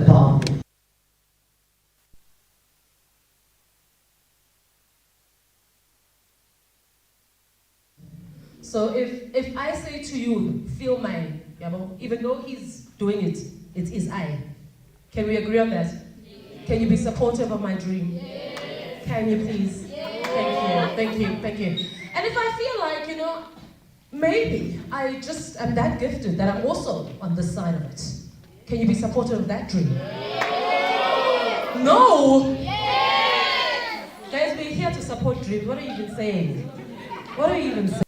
bar. So if I say to you, feel mine, even though he's doing it, it is I. Can we agree on that? Yes. Can you be supportive of my dream? Yes. Can you please? Yes. Thank you. And if I feel like, maybe I just am that gifted that I'm also on this side of it, can you be supportive of that dream? Yes. No? Yes. Guys, we're here to support dreams. What are you even saying? What are you even saying?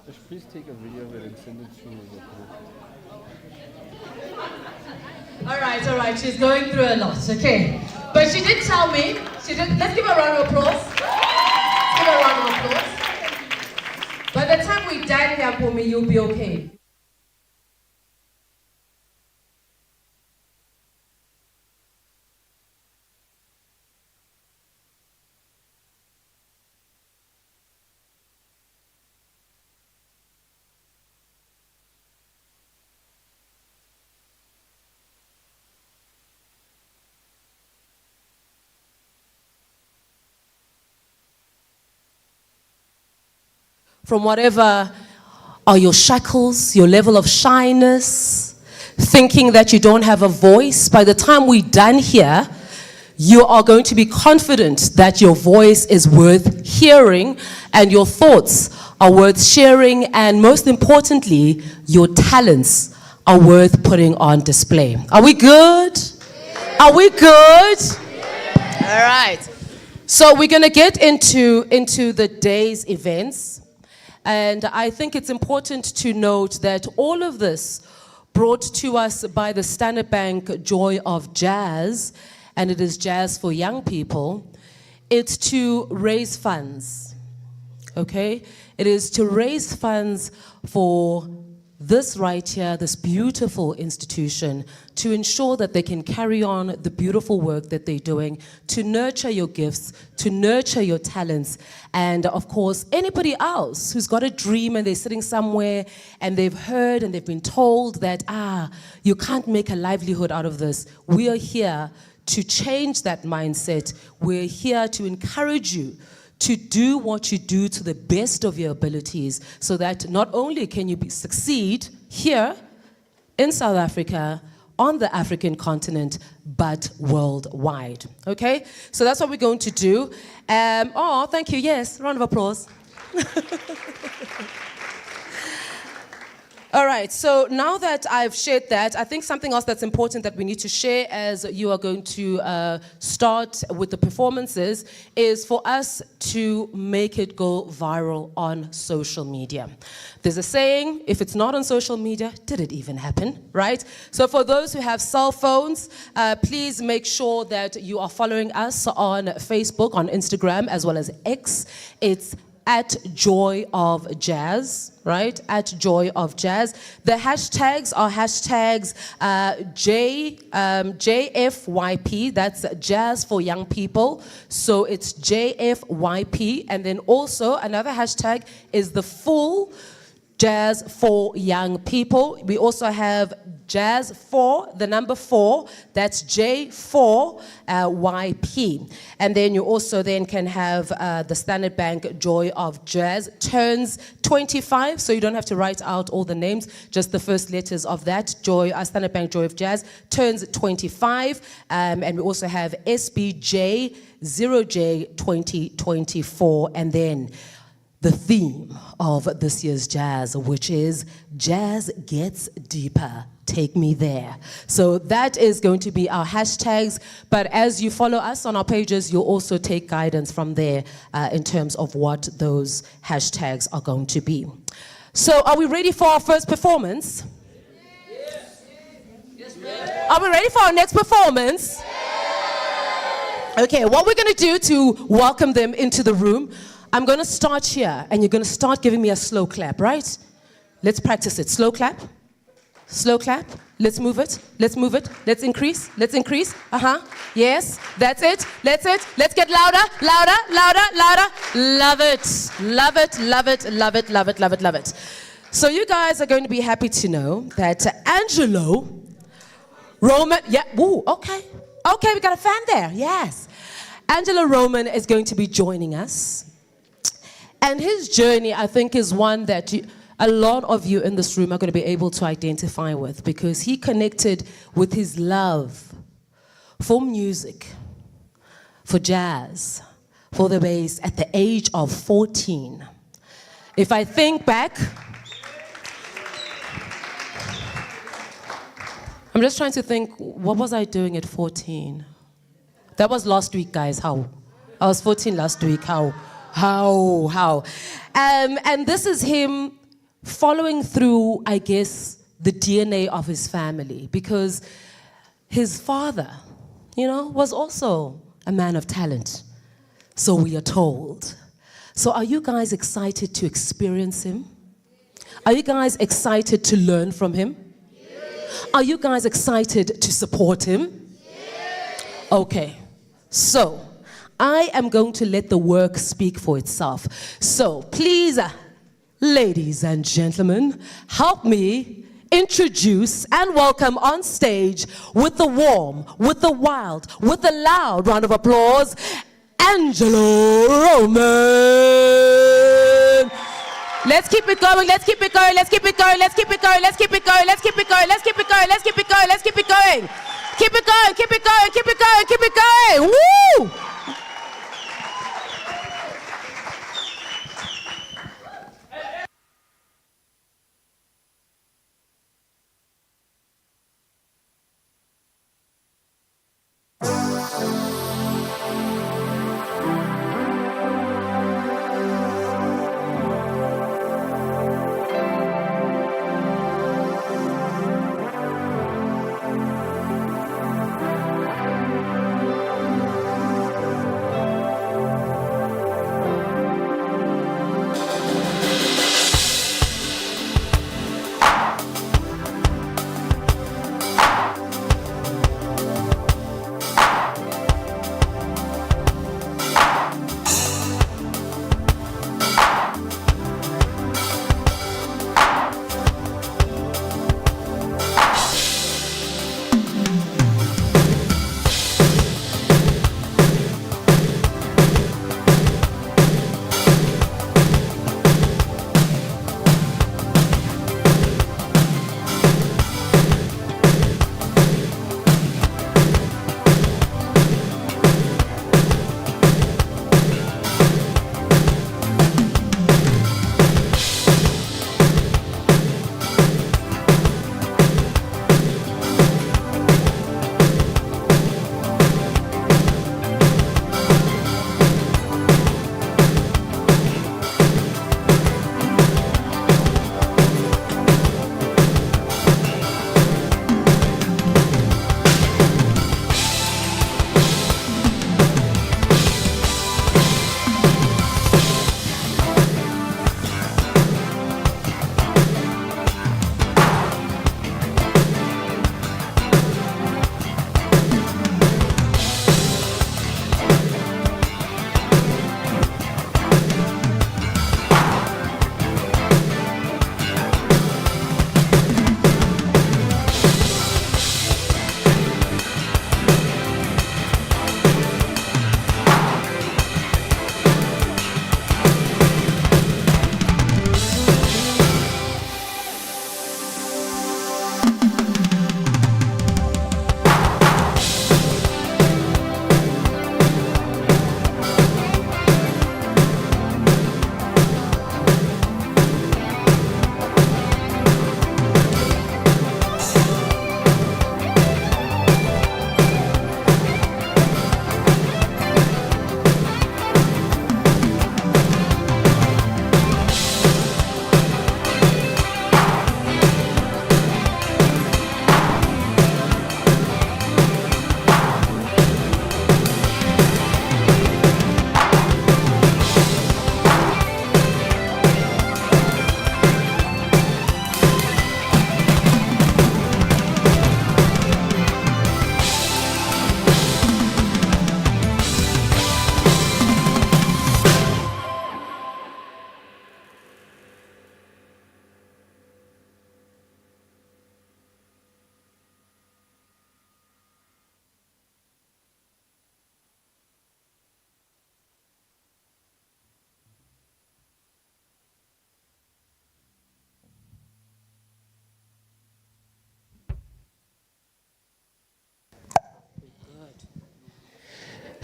Just please take a video of it and send it to the group. All right. She's going through a lot, okay. But she did tell me, let's give her a round of applause. Let's give her a round of applause. By the time we dine here, Pumi, you'll be okay. From whatever are your shackles, your level of shyness, thinking that you don't have a voice. By the time we're done here, you are going to be confident that your voice is worth hearing and your thoughts are worth sharing, and most importantly, your talents are worth putting on display. Are we good? Are we good? All right. So we're going to get into the day's events. And I think it's important to note that all of this brought to us by the Standard Bank Joy of Jazz, and it is jazz for young people. It's to raise funds, okay? It is to raise funds for this right here, this beautiful institution, to ensure that they can carry on the beautiful work that they're doing, to nurture your gifts, to nurture your talents, and of course, anybody else who's got a dream and they're sitting somewhere and they've heard and they've been told that, you can't make a livelihood out of this. We are here to change that mindset. We're here to encourage you to do what you do to the best of your abilities, so that not only can you succeed, here in South Africa, on the African continent, but worldwide. Okay? So that's what we're going to do. Thank you. Yes, round of applause. All right, so now that I've shared that, I think something else that's important that we need to share as you are going to start with the performances is for us to make it go viral on social media. There's a saying, if it's not on social media, did it even happen, right? So for those who have cell phones, please make sure that you are following us on Facebook, on Instagram, as well as X. It's at Joy of Jazz, right? At Joy of Jazz. The hashtags are hashtags JFYP, that's Jazz for Young People. So it's JFYP. And then also another hashtag is the full Jazz for Young People. We also have Jazz for, the number 4, that's J4YP. And then you also then can have the Standard Bank Joy of Jazz turns 25, so you don't have to write out all the names, just the first letters of that. Standard Bank Joy of Jazz turns 25. And we also have SBJOJ 2024. And then the theme of this year's jazz, which is Jazz Gets Deeper. Take me there. So that is going to be our hashtags. But as you follow us on our pages, you'll also take guidance from there in terms of what those hashtags are going to be. So are we ready for our first performance? Yes. Are we ready for our next performance? Okay, what we're going to do to welcome them into the room, I'm going to start here, and you're going to start giving me a slow clap, right? Let's practice it. Slow clap. Slow clap. Let's move it. Let's move it. Let's increase. Let's increase. Yes. That's it. That's it. Let's get louder. Louder. Louder. Louder. Love it. Love it. Love it. Love it. Love it. Love it. Love it. So you guys are going to be happy to know that Angelo Roman. Yeah. Ooh. Okay. Okay. We got a fan there. Yes. Angelo Roman is going to be joining us. And his journey, I think, is one that a lot of you in this room are going to be able to identify with, because he connected with his love for music, for jazz, for the bass at the age of 14. If I think back, I'm just trying to think, what was I doing at 14? That was last week, guys. How? I was 14 last week. How? And this is him following through, I guess, the DNA of his family, because his father, was also a man of talent. So we are told. So are you guys excited to experience him? Are you guys excited to learn from him? Yes. Are you guys excited to support him? Yes. Okay. So I am going to let the work speak for itself. So please, ladies and gentlemen, help me introduce and welcome on stage with the warm, with the wild, with the loud round of applause, Angelo Roman. Let's keep it going, let's keep it going, let's keep it going, let's keep it going, let's keep it going, let's keep it going, let's keep it going, let's keep it going, let's keep it going. Keep it going, keep it going, keep it going, keep it going. Woo!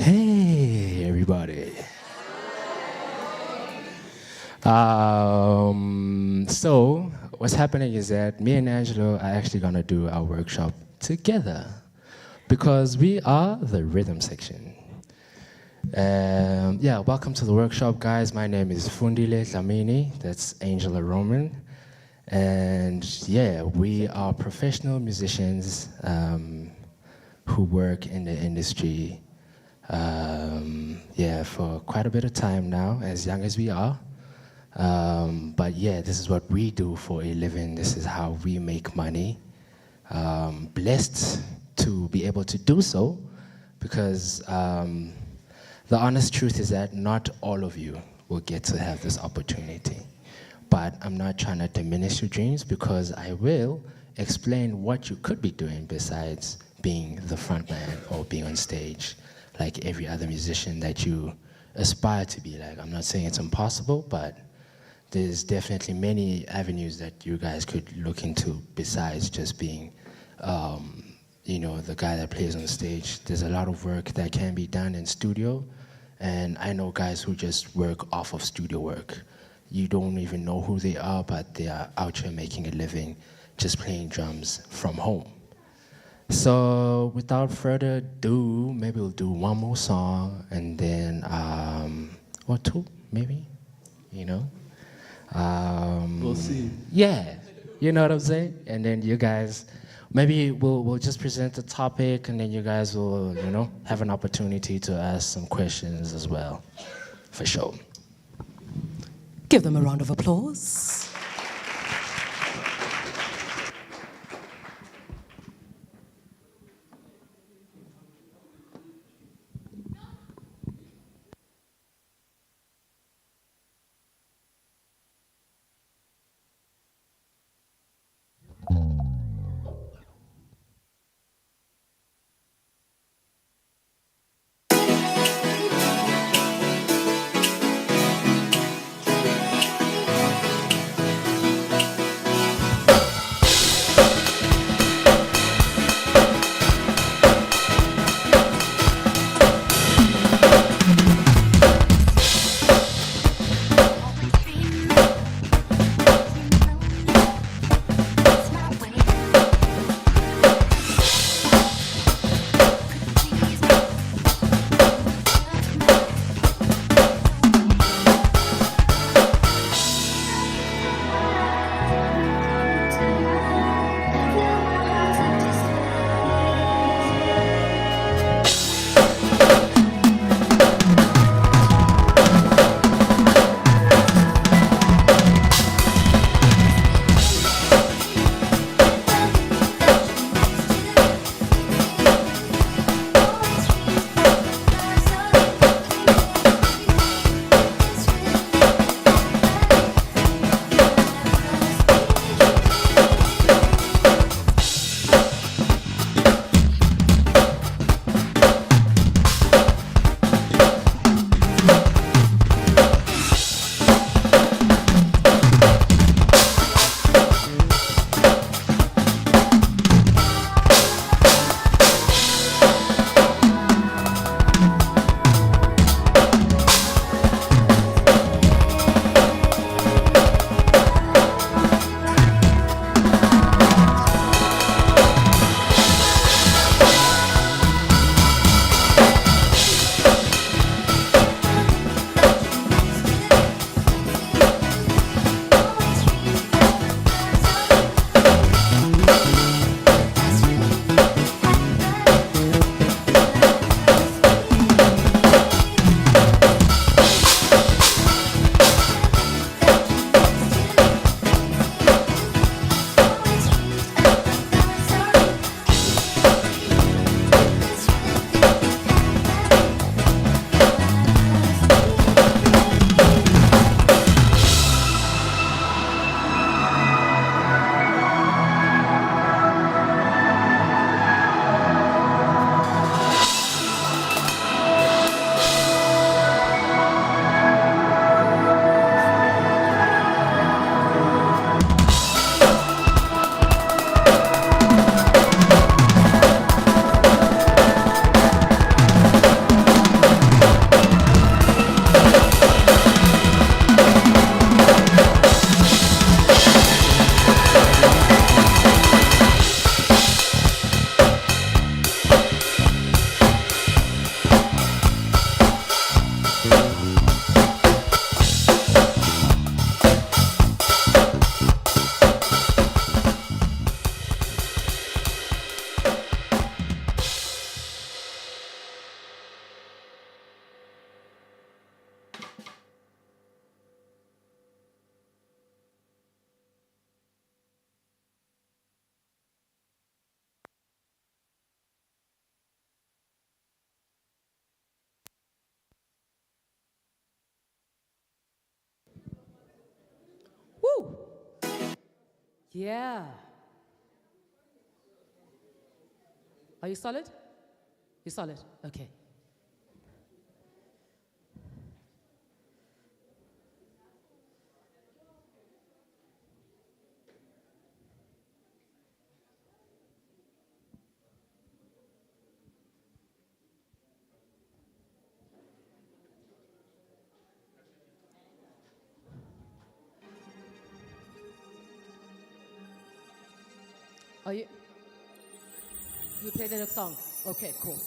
Hey, everybody. So what's happening is that me and Angelo are actually gonna do our workshop together because we are the rhythm section. Yeah, welcome to the workshop, guys. My name is Fundile Dlamini. That's Angela Roman. And yeah, we are professional musicians who work in the industry yeah, for quite a bit of time now, as young as we are. But yeah, this is what we do for a living. This is how we make money. Blessed to be able to do so because the honest truth is that not all of you will get to have this opportunity. But I'm not trying to diminish your dreams because I will explain what you could be doing besides being the front man or being on stage like every other musician that you aspire to be like. I'm not saying it's impossible, but there's definitely many avenues that you guys could look into besides just being, you know, the guy that plays on stage. There's a lot of work that can be done in studio, and I know guys who just work off of studio work. You don't even know who they are, but they are out here making a living just playing drums from home. So without further ado, maybe we'll do one more song and then, or two, maybe, you know? We'll see. Yeah, you know what I'm saying? And then you guys, maybe we'll just present the topic and then you guys will, you know, have an opportunity to ask some questions as well, for sure. Give them a round of applause. Yeah. Are you solid? You're solid? Okay. Are you? You play the next song? Okay, cool.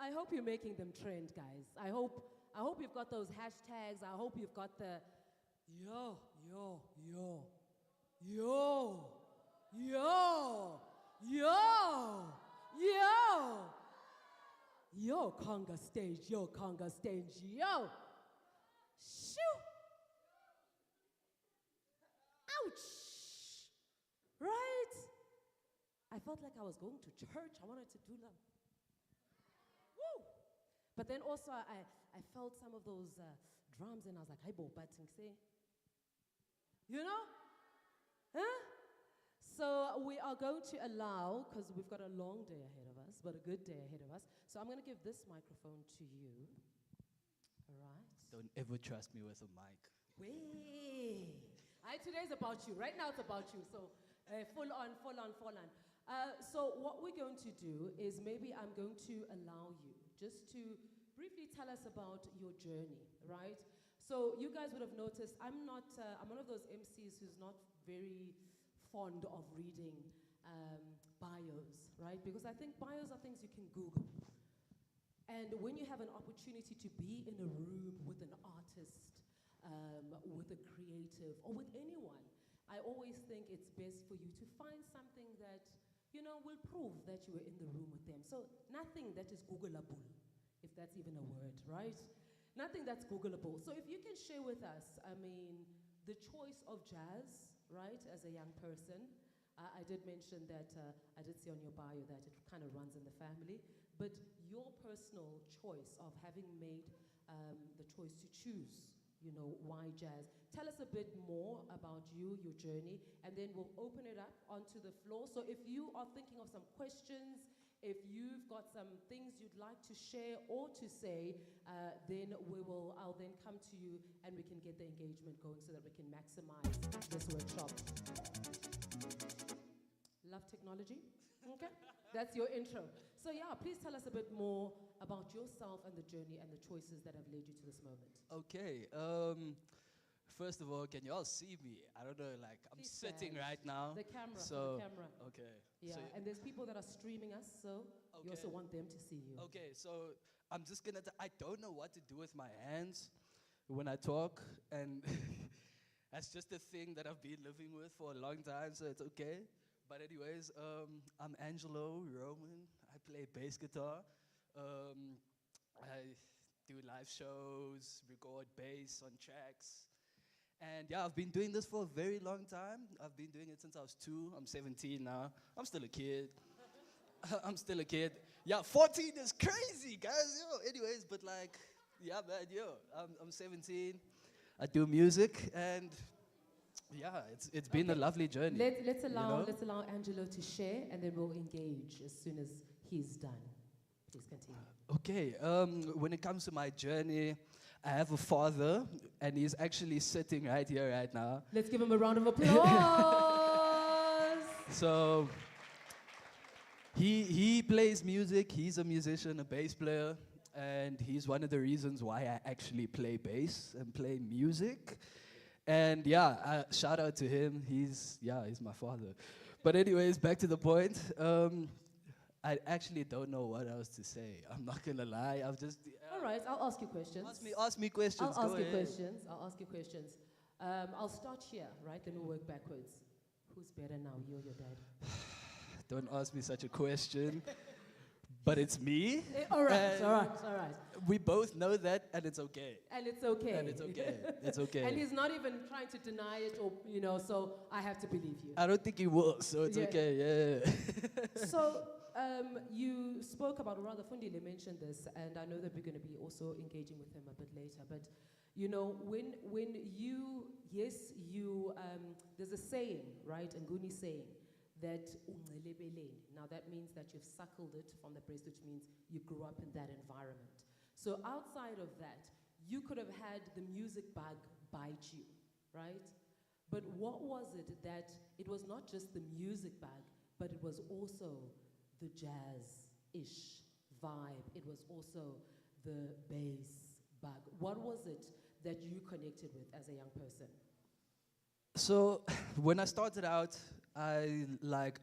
I hope you're making them trend, guys. I hope you've got those hashtags. I hope you've got the yo, yo, yo, yo, yo, yo, yo, yo, Conga stage, yo, Conga stage, yo. Shoo! Ouch! Right? I felt like I was going to church. I wanted to do that. Woo! But then also I felt some of those drums and I was like, "Hi, bo, batting say." You know? Huh? So we are going to allow, because we've got a long day ahead of us, but a good day ahead of us. So I'm going to give this microphone to you. All right? Don't ever trust me with a mic. Wait. Today's about you. Right now it's about you. So full on. So what we're going to do is maybe I'm going to allow you just to briefly tell us about your journey, right? So you guys would have noticed I'm one of those MCs who's not very fond of reading bios, right? Because I think bios are things you can Google. And when you have an opportunity to be in a room with an artist, with a creative, or with anyone, I always think it's best for you to find something that, will prove that you were in the room with them. So nothing that is Googleable, if that's even a word, right? Nothing that's Googleable. So if you can share with us, the choice of jazz, right, as a young person. I did mention that, I did see on your bio that it kind of runs in the family, but your personal choice of having made the choice to choose, why jazz. Tell us a bit more about you, your journey, and then we'll open it up onto the floor. So if you are thinking of some questions, if you've got some things you'd like to share or to say, then I'll then come to you and we can get the engagement going so that we can maximize this workshop. Love technology? Okay, that's your intro. So yeah, please tell us a bit more about yourself and the journey and the choices that have led you to this moment. Okay. First of all, can you all see me? I don't know, I'm Please sitting stand. right now. The camera, So, the camera. okay. Yeah, So, and there's people that are streaming us, so you also want them to see you. okay, so I'm just gonna, I don't know what to do with my hands when I talk, and that's just a thing that I've been living with for a long time, so it's okay. But anyways, I'm Angelo Roman. I play bass guitar. I do live shows, record bass on tracks. And yeah, I've been doing this for a very long time. I've been doing it since I was 2. I'm 17 now. I'm still a kid. I'm still a kid. Yeah, 14 is crazy, guys. Anyways, but yeah, man, I'm 17. I do music, and yeah, it's been a lovely journey. Let's allow Angelo to share, and then we'll engage as soon as he's done. Please continue. Okay, when it comes to my journey, I have a father, and he's actually sitting right here right now. Let's give him a round of applause. So he plays music. He's a musician, a bass player, and he's one of the reasons why I actually play bass and play music. And yeah, shout out to him. He's my father. But anyways, back to the point. I actually don't know what else to say. I'm not gonna lie. I've just. All right, I'll ask you questions. Ask me questions. I'll ask you questions. I'll start here, right? Then we'll work backwards. Who's better now, you or your dad? Don't ask me such a question. But it's me. All right. We both know that, and it's okay. It's okay. It's okay. And he's not even trying to deny it, or so I have to believe you. I don't think he will, so it's okay. Yeah. So you spoke about, or rather, Fundile mentioned this, and I know that we're going to be also engaging with him a bit later. But when you there's a saying, right? Nguni saying, that now that means that you've suckled it from the breast, which means you grew up in that environment. So outside of that, you could have had the music bug bite you, right? But what was it that, it was not just the music bug, but it was also the jazz-ish vibe. It was also the bass bug. What was it that you connected with as a young person? So when I started out, I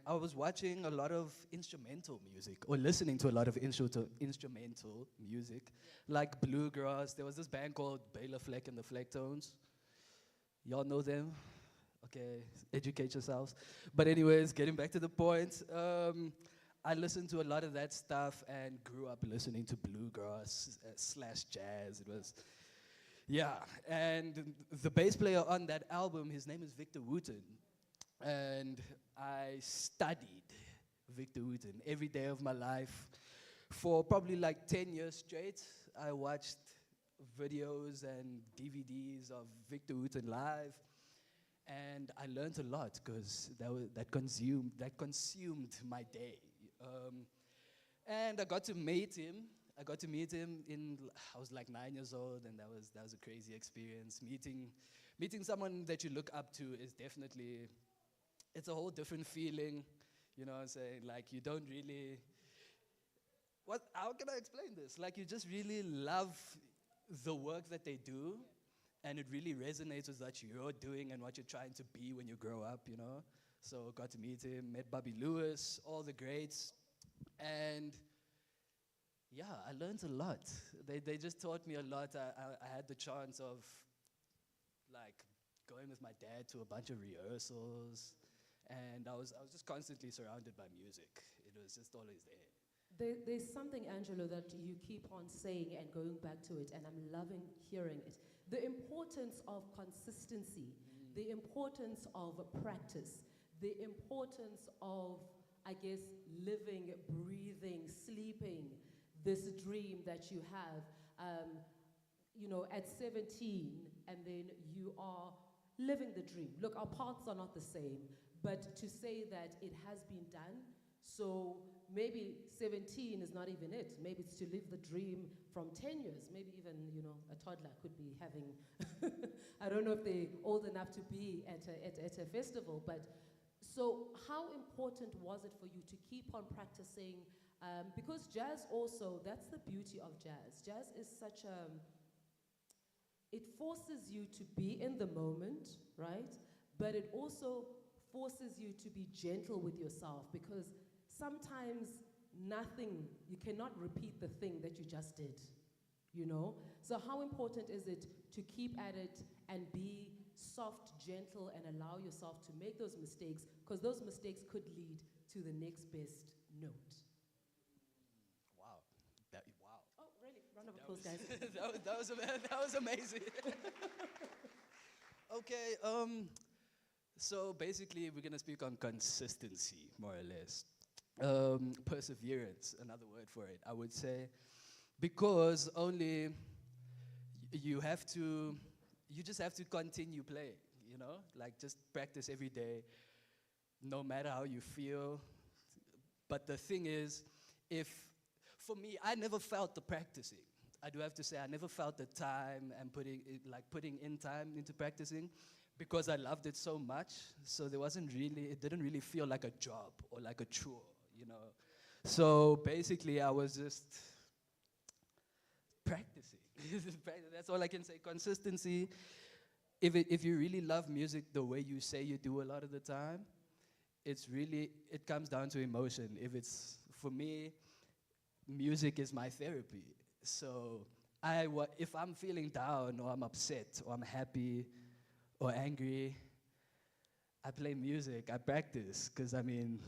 was watching a lot of instrumental music or listening to a lot of instrumental music, like bluegrass. There was this band called Bela Fleck and the Flecktones. Y'all know them? Okay, educate yourselves. But anyways, getting back to the point, I listened to a lot of that stuff and grew up listening to bluegrass slash jazz. It was, yeah. And the bass player on that album, his name is Victor Wooten. And I studied Victor Wooten every day of my life. For probably like 10 years straight, I watched videos and DVDs of Victor Wooten live. And I learned a lot because that consumed my day. And I got to meet him. I was like 9 years old, and that was a crazy experience. Meeting someone that you look up to is definitely, it's a whole different feeling. You know what I'm saying? Like, you don't really, how can I explain this? Like, you just really love the work that they do, and it really resonates with what you're doing and what you're trying to be when you grow up, you know? So got to meet him, met Bobby Lewis, all the greats, and yeah, I learned a lot. They just taught me a lot. I had the chance of like going with my dad to a bunch of rehearsals, and I was just constantly surrounded by music. It was just always there. There's something, Angelo, that you keep on saying and going back to it, and I'm loving hearing it. The importance of consistency, the importance of practice, the importance of, I guess, living, breathing, sleeping, this dream that you have, you know, at 17, and then you are living the dream. Look, our paths are not the same, but to say that it has been done, so maybe 17 is not even it. Maybe it's to live the dream from 10 years. Maybe even, you know, a toddler could be having, I don't know if they're old enough to be at a festival, but so how important was it for you to keep on practicing? Because jazz also, that's the beauty of jazz. Jazz is such a, it forces you to be in the moment, right? But it also forces you to be gentle with yourself, because sometimes nothing, you cannot repeat the thing that you just did, you know? So how important is it to keep at it and be soft, gentle, and allow yourself to make those mistakes, because those mistakes could lead to the next best note. Wow. Wow. Oh, really? Round of applause, guys. that was amazing. Okay, so basically we're going to speak on consistency, more or less. Perseverance, another word for it, I would say. Because only you just have to continue playing, you know? Like, just practice every day, no matter how you feel. But the thing is, for me, I never felt the practicing. I do have to say, I never felt the time and putting in time into practicing, because I loved it so much. So it didn't really feel like a job or like a chore, you know? So basically, I was just practicing. That's all I can say. Consistency. If you really love music the way you say you do a lot of the time, it comes down to emotion. For me, music is my therapy. So if I'm feeling down, or I'm upset, or I'm happy, or angry, I play music, I practice, because I mean,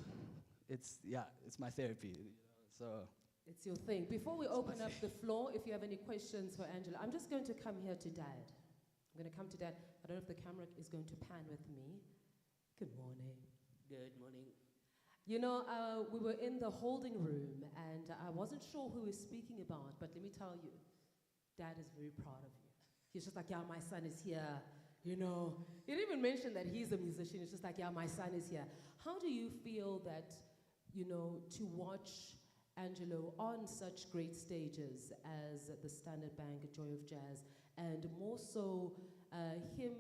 it's my therapy, you know, so. It's your thing. Before we open up the floor, if you have any questions for Angela, I'm just going to come here to Dad. I'm going to come to Dad. I don't know if the camera is going to pan with me. Good morning. Good morning. You know, we were in the holding room, and I wasn't sure who we were speaking about, but let me tell you, Dad is very proud of you. He's just like, yeah, my son is here, you know. He didn't even mention that he's a musician. It's just like, yeah, my son is here. How do you feel that, you know, to watch Angelo on such great stages as the Standard Bank, Joy of Jazz, and more so him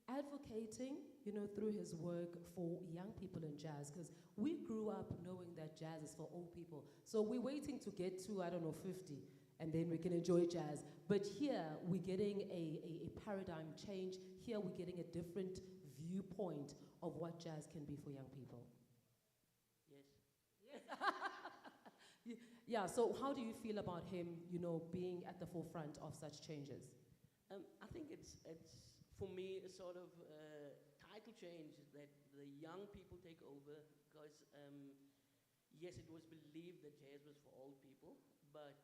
advocating, you know, through his work for young people in jazz, because we grew up knowing that jazz is for old people. So we're waiting to get to, I don't know, 50, and then we can enjoy jazz. But here, we're getting a paradigm change. Here, we're getting a different viewpoint of what jazz can be for young people? Yes. Yeah, so how do you feel about him, being at the forefront of such changes? I think it's for me a sort of title change that the young people take over because yes, it was believed that jazz was for old people, but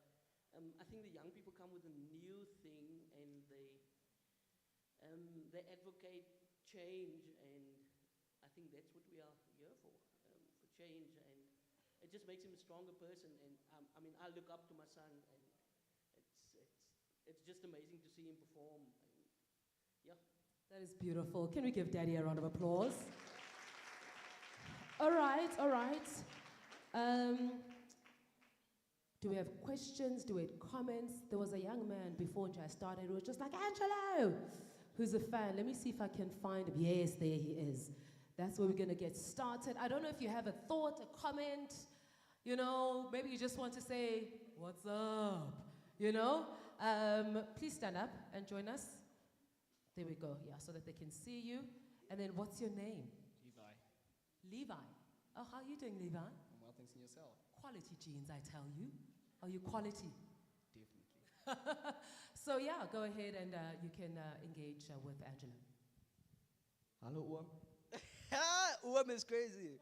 I think the young people come with a new thing and they advocate change, and I think that's what we are here for change, and it just makes him a stronger person. And I mean, I look up to my son, and it's just amazing to see him perform. And yeah. That is beautiful. Can we give Daddy a round of applause? All right. Do we have questions? Do we have comments? There was a young man before I started who was just like, Angelo, who's a fan. Let me see if I can find him. Yes, there he is. That's where we're going to get started. I don't know if you have a thought, a comment, maybe you just want to say, what's up, please stand up and join us. There we go, yeah, so that they can see you. And then what's your name? Levi. Oh, how are you doing, Levi? I'm well, thanks, in yourself. Quality genes, I tell you. Are you quality? Definitely. So yeah, go ahead and you can engage with Angela. Hello, Oom. Oom is crazy.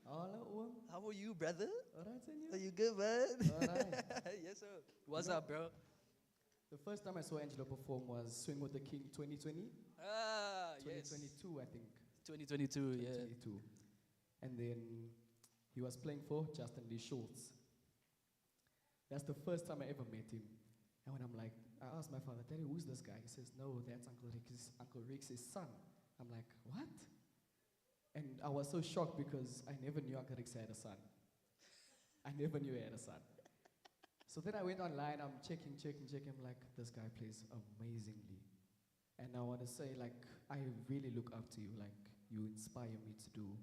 Hello, Oom. How are you, brother? All right, and you? Are you good, man? All right. Yes, sir. What's up, bro? The first time I saw Angelo perform was Swing with the King 2020. Yes. 2022, I think. 2022, yeah. 2022. And then he was playing for Justin Lee Schultz. That's the first time I ever met him. And when I asked my father, Daddy, who's this guy? He says, no, that's Uncle Rick's son. I'm like, what? And I was so shocked because I never knew Uncle Rick had a son. I never knew he had a son. So then I went online, I'm checking. I'm like, this guy plays amazingly. And I want to say, I really look up to you. You inspire me to do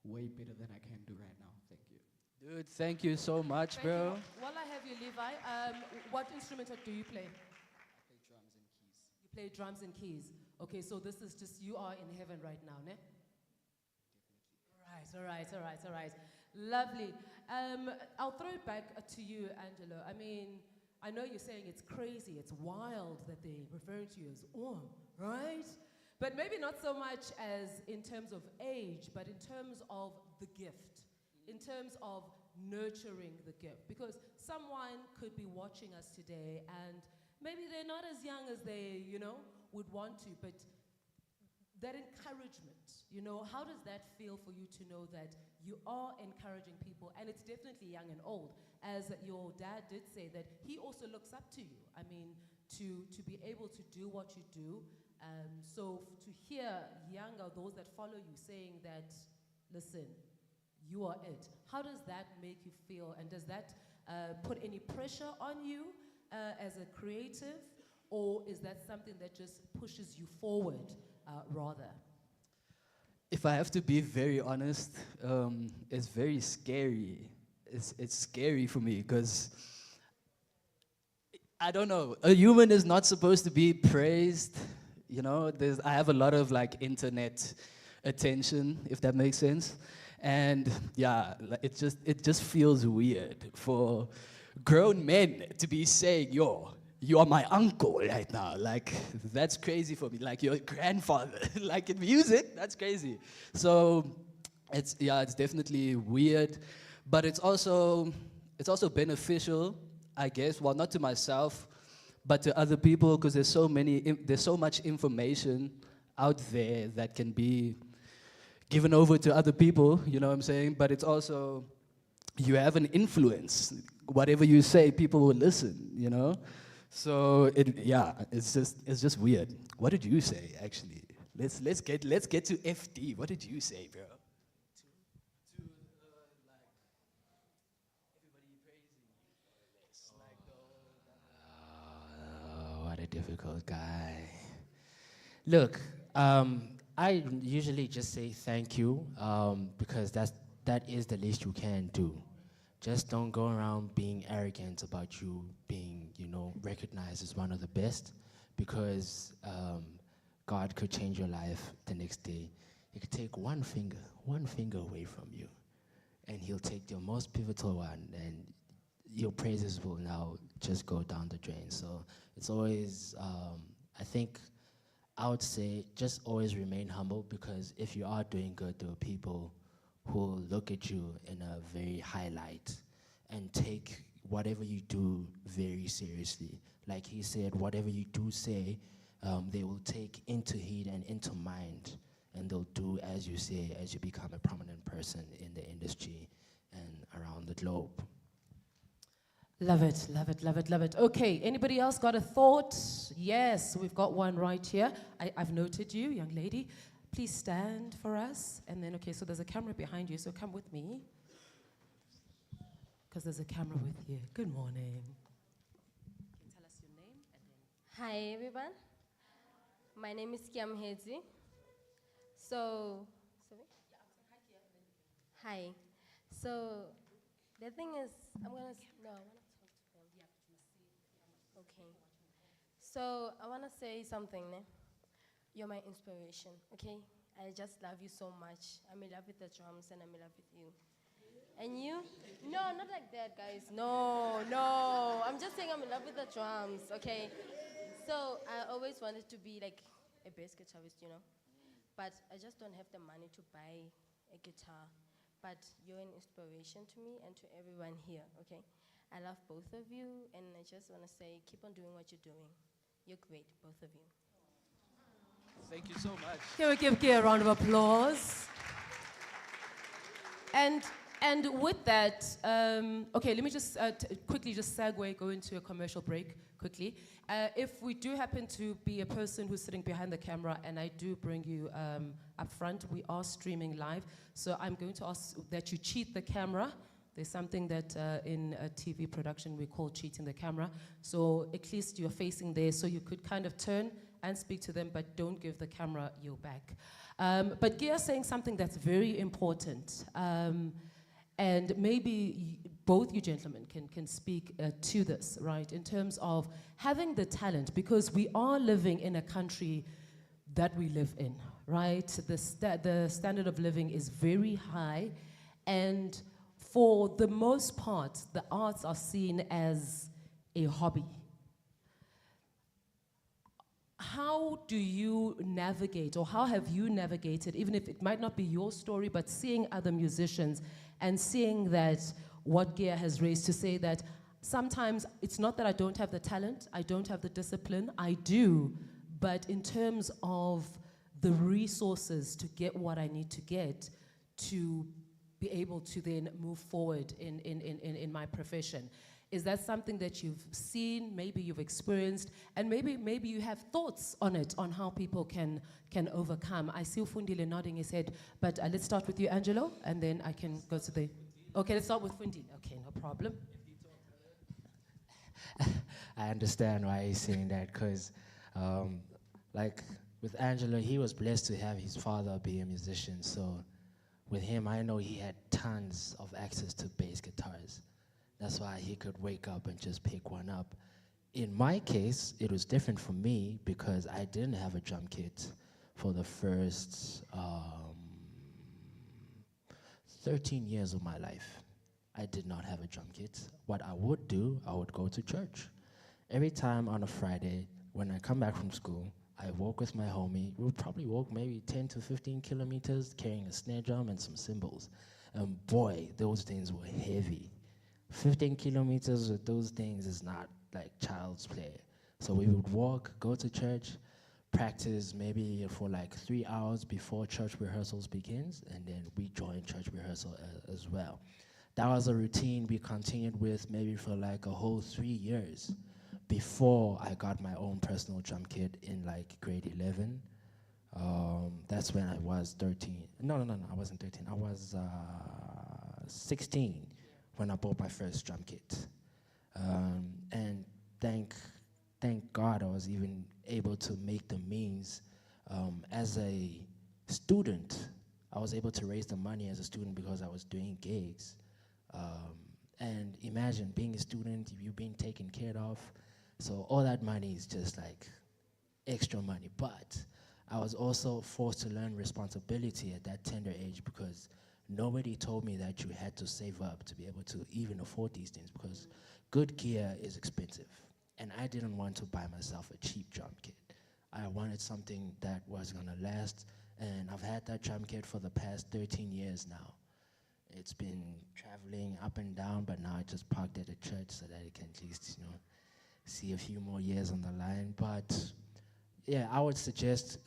way better than I can do right now. Thank you. Dude, thank you so much, Thank bro. you. While I have you, Levi, what instrument do you play? I play drums and keys. You play drums and keys. Okay, so this is just, you are in heaven right now, ne? Definitely. All right. Lovely. I'll throw it back to you, Angelo. I mean, I know you're saying it's crazy, it's wild that they're referring to you as right? But maybe not so much as in terms of age, but in terms of the gift, in terms of nurturing the gift. Because someone could be watching us today and maybe they're not as young as they, would want to, but that encouragement, how does that feel for you to know that you are encouraging people? And it's definitely young and old. As your dad did say, that he also looks up to you. I mean, to be able to do what you do. So to hear younger, those that follow you saying that, listen, you are it. How does that make you feel? And does that put any pressure on you as a creative? Or is that something that just pushes you forward rather? If I have to be very honest, it's very scary. It's scary for me because I don't know. A human is not supposed to be praised. I have a lot of internet attention, if that makes sense. And yeah, it just feels weird for grown men to be saying, yo, you are my uncle right now. That's crazy for me. Your grandfather. In music, that's crazy. So it's definitely weird, but it's also beneficial, I guess. Well, not to myself, but to other people, because there's so much information out there that can be given over to other people, you know what I'm saying? But it's also, you have an influence. Whatever you say, people will listen, So it's just weird. What did you say, actually? Let's get to FD. What did you say, bro? Everybody praising you. What a difficult guy. Look, I usually just say thank you because that is the least you can do. Just don't go around being arrogant about you being, recognized as one of the best, because God could change your life the next day he could take one finger away from you, and he'll take your most pivotal one, and your praises will now just go down the drain. So it's always, I think, I would say just always remain humble, because if you are doing good, there are people who will look at you in a very high light and take whatever you do very seriously. Like he said, whatever you do say, they will take into heed and into mind, and they'll do as you say as you become a prominent person in the industry and around the globe. Love it, love it, love it, love it. Okay, anybody else got a thought? Yes, we've got one right here. I've noted you, young lady. Please stand for us. And then, okay, so there's a camera behind you, so come with me. Because there's a camera with you. Good morning. Can you tell us your name? And then Hi everyone, my name is Kiam Hezi. So, sorry? Hi. So, the thing is, I want to talk to them. Okay. So, I want to say something. You're my inspiration, okay? I just love you so much. I'm in love with the drums and I'm in love with you. And you? No, not like that, guys. No. I'm just saying I'm in love with the drums, okay? So I always wanted to be like a bass guitarist, you know? But I just don't have the money to buy a guitar. But you're an inspiration to me and to everyone here, okay? I love both of you, and I just want to say, keep on doing what you're doing. You're great, both of you. Thank you so much. can we give Kia a round of applause? And with that, okay, let me just quickly just segue, go into a commercial break quickly. If we do happen to be a person who's sitting behind the camera and I do bring you up front, we are streaming live. So I'm going to ask that you cheat the camera. There's something that in a TV production we call cheating the camera. So at least you're facing there, so you could kind of turn and speak to them, but don't give the camera your back. But Gia's saying something that's very important. And maybe both you gentlemen can speak to this, right, in terms of having the talent, because we are living in a country that we live in, right? The standard of living is very high, and for the most part, the arts are seen as a hobby. How do you navigate, or how have you navigated, even if it might not be your story, but seeing other musicians and seeing that what Gia has raised, to say that sometimes it's not that I don't have the talent, I don't have the discipline, I do, but in terms of the resources to get what I need to get to be able to then move forward in my profession. Is that something that you've seen, maybe you've experienced, and maybe you have thoughts on it, on how people can overcome? I see Ufundile nodding his head, but let's start with you, Angelo, and then I can go to the... Okay, let's start with Fundi. Okay, no problem. I understand why he's saying that, because like with Angelo, he was blessed to have his father be a musician, so with him, I know he had tons of access to bass guitars. That's why he could wake up and just pick one up. In my case, it was different for me because I didn't have a drum kit for the first 13 years of my life. I did not have a drum kit. What I would do, I would go to church. Every time on a Friday, when I come back from school, I walk with my homie. We would probably walk maybe 10 to 15 kilometers carrying a snare drum and some cymbals. And boy, those things were heavy. 15 kilometers with those things is not like child's play. So we would walk, go to church, practice maybe for like 3 hours before church rehearsals begins, and then we join church rehearsal as well. That was a routine we continued with maybe for like a whole 3 years before I got my own personal drum kit in like grade 11. That's when I was 13. No, I wasn't 13. I was 16 when I bought my first drum kit. And thank God I was even able to make the means. As a student, I was able to raise the money as a student because I was doing gigs. And imagine being a student, you being taken care of. So all that money is just like extra money. But I was also forced to learn responsibility at that tender age because nobody told me that you had to save up to be able to even afford these things because good gear is expensive. And I didn't want to buy myself a cheap drum kit. I wanted something that was gonna last, and I've had that drum kit for the past 13 years now. It's been traveling up and down, but now I just parked at a church so that it can at least, see a few more years on the line. But yeah, I would suggest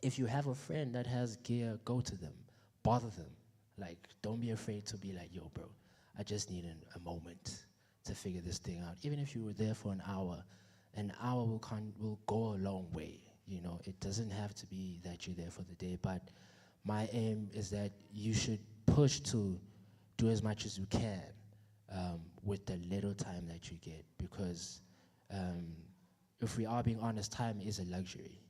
if you have a friend that has gear, go to them, bother them. Like, don't be afraid to be like, yo, bro, I just need a moment to figure this thing out. Even if you were there for an hour will go a long way. It doesn't have to be that you're there for the day, but my aim is that you should push to do as much as you can with the little time that you get, because if we are being honest, time is a luxury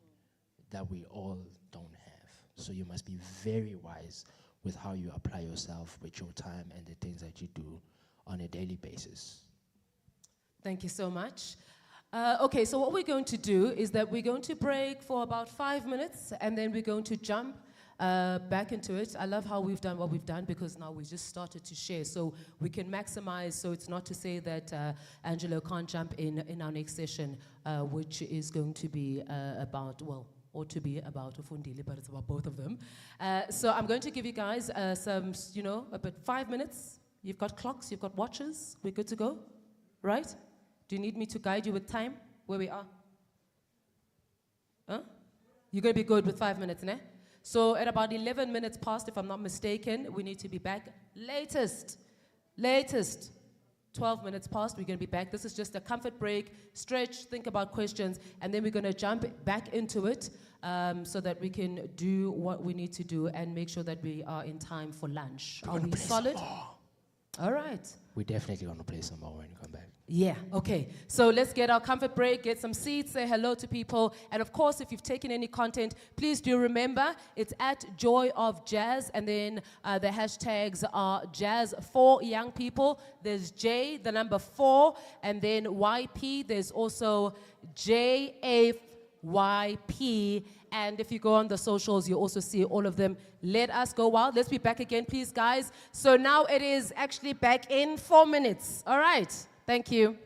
that we all don't have. So you must be very wise with how you apply yourself with your time and the things that you do on a daily basis. Thank you so much. Okay, so what we're going to do is that we're going to break for about 5 minutes, and then we're going to jump back into it. I love how we've done what we've done, because now we just started to share, so we can maximize. So it's not to say that Angelo can't jump in our next session, which is going to be about, well, or to be about Ufundile, but it's about both of them. So I'm going to give you guys some, about 5 minutes. You've got clocks, you've got watches. We're good to go, right? Do you need me to guide you with time, where we are? Huh? You're going to be good with 5 minutes, ne? So at about 11 minutes past, if I'm not mistaken, we need to be back. Latest, 12 minutes past, we're going to be back. This is just a comfort break, stretch, think about questions, and then we're going to jump back into it so that we can do what we need to do and make sure that we are in time for lunch. Are we solid? All right. We're definitely going to play some more when you come back. Yeah, okay. So let's get our comfort break, get some seats, say hello to people. And of course, if you've taken any content, please do remember, it's at Joy of Jazz. And then the hashtags are Jazz for Young People. There's J, the number 4, and then YP. There's also JAYP. And if you go on the socials, you also see all of them. Let us go wild. Let's be back again, please, guys. So now it is actually back in 4 minutes. All right. Thank you.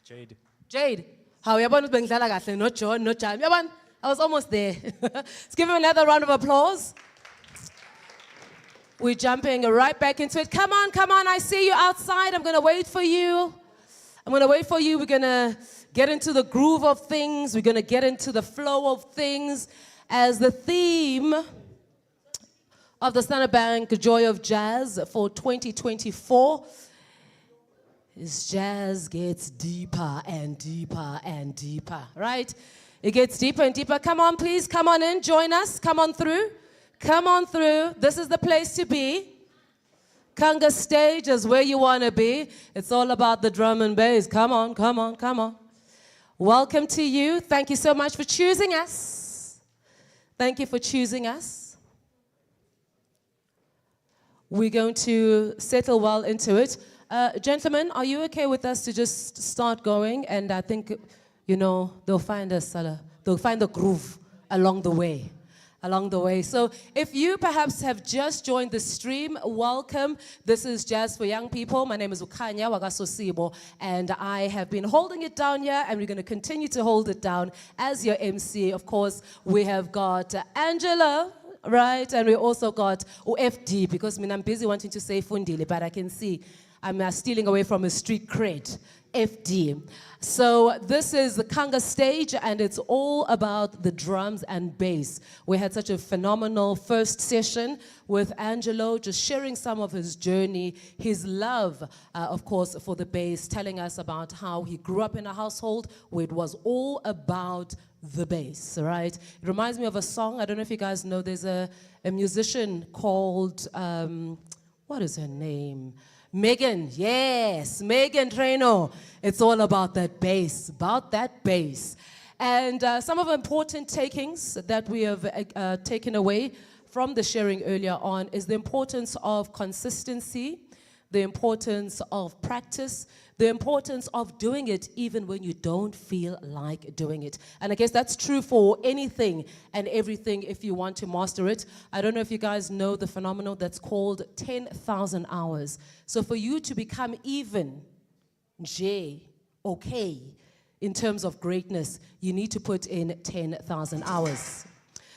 Jade. Jade. How yabona bengidlala kahle no John no Jam. Yabona, I was almost there. Let's give him another round of applause. We're jumping right back into it. Come on, come on. I see you outside. I'm going to wait for you. We're going to get into the groove of things. We're going to get into the flow of things as the theme of the Standard Bank Joy of Jazz for 2024 is jazz gets deeper and deeper and deeper, right? It gets deeper and deeper. Come on, please. Come on in. Join us. Come on through. Come on through. This is the place to be. Conga stage is where you want to be. It's all about the drum and bass. Come on, come on, come on. Welcome to you. Thank you so much for choosing us. Thank you for choosing us. We're going to settle well into it. Gentlemen, are you okay with us to just start going? And I think, they'll find us, they'll find the groove along the way. So if you perhaps have just joined the stream, welcome. This is Jazz for Young People. My name is Ukanya Wagasosibo, and I have been holding it down here, and we're going to continue to hold it down as your MC. Of course, we have got Angela, right? And we also got FD, because I'm busy wanting to say Fundile, but I can see I'm stealing away from a street cred. FD. So this is the Conga stage, and it's all about the drums and bass. We had such a phenomenal first session with Angelo, just sharing some of his journey, his love, of course, for the bass, telling us about how he grew up in a household where it was all about the bass, right? It reminds me of a song, I don't know if you guys know, there's a musician called, what is her name? Megan, yes, Megan Treno. It's all about that bass, And some of the important takings that we have taken away from the sharing earlier on is the importance of consistency, the importance of practice, the importance of doing it even when you don't feel like doing it. And I guess that's true for anything and everything if you want to master it. I don't know if you guys know the phenomenon that's called 10,000 hours. So for you to become even okay in terms of greatness, you need to put in 10,000 hours.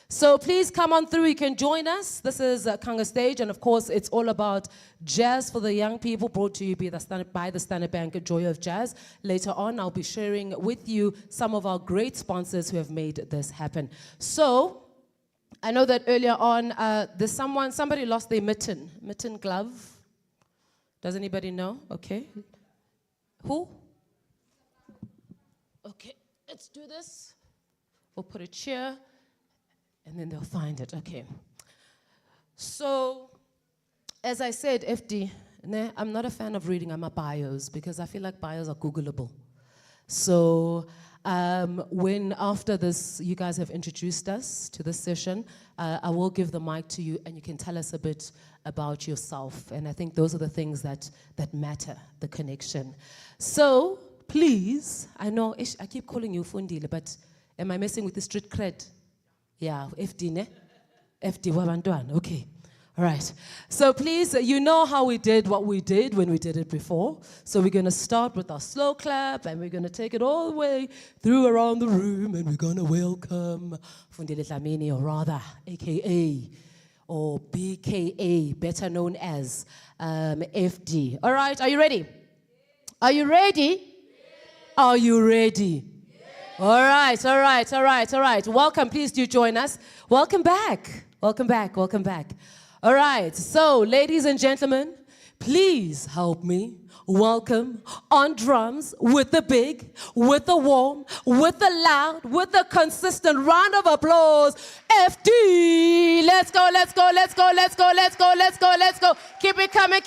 So please come on through. You can join us. This is Conga Stage, and of course, it's all about jazz for the young people, brought to you by the Standard Bank Joy of Jazz. Later on, I'll be sharing with you some of our great sponsors who have made this happen. So I know that earlier on, there's somebody lost their mitten glove. Does anybody know? Okay. Who? Okay, let's do this. We'll put a chair. And then they'll find it, okay. So, as I said, FD, I'm not a fan of reading my bios because I feel like bios are Googleable. So, when after this, you guys have introduced us to this session, I will give the mic to you and you can tell us a bit about yourself. And I think those are the things that matter, the connection. So, please, I know, I keep calling you Fundile, but am I messing with the street cred? Yeah, FD, ne? FD, wabantwana, okay. All right. So please, you know how we did what we did when we did it before. So we're going to start with our slow clap, and we're going to take it all the way through around the room, and we're going to welcome Fundile Dlamini, or rather, AKA, or BKA, better known as FD. All right, are you ready? Are you ready? Are you ready? All right. Welcome, please do join us. Welcome back. All right, so ladies and gentlemen, please help me welcome on drums with the big, with the warm, with the loud, with the consistent round of applause, FD. Let's go. Keep it coming.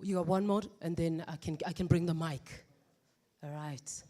You got one more, and then I can bring the mic. All right.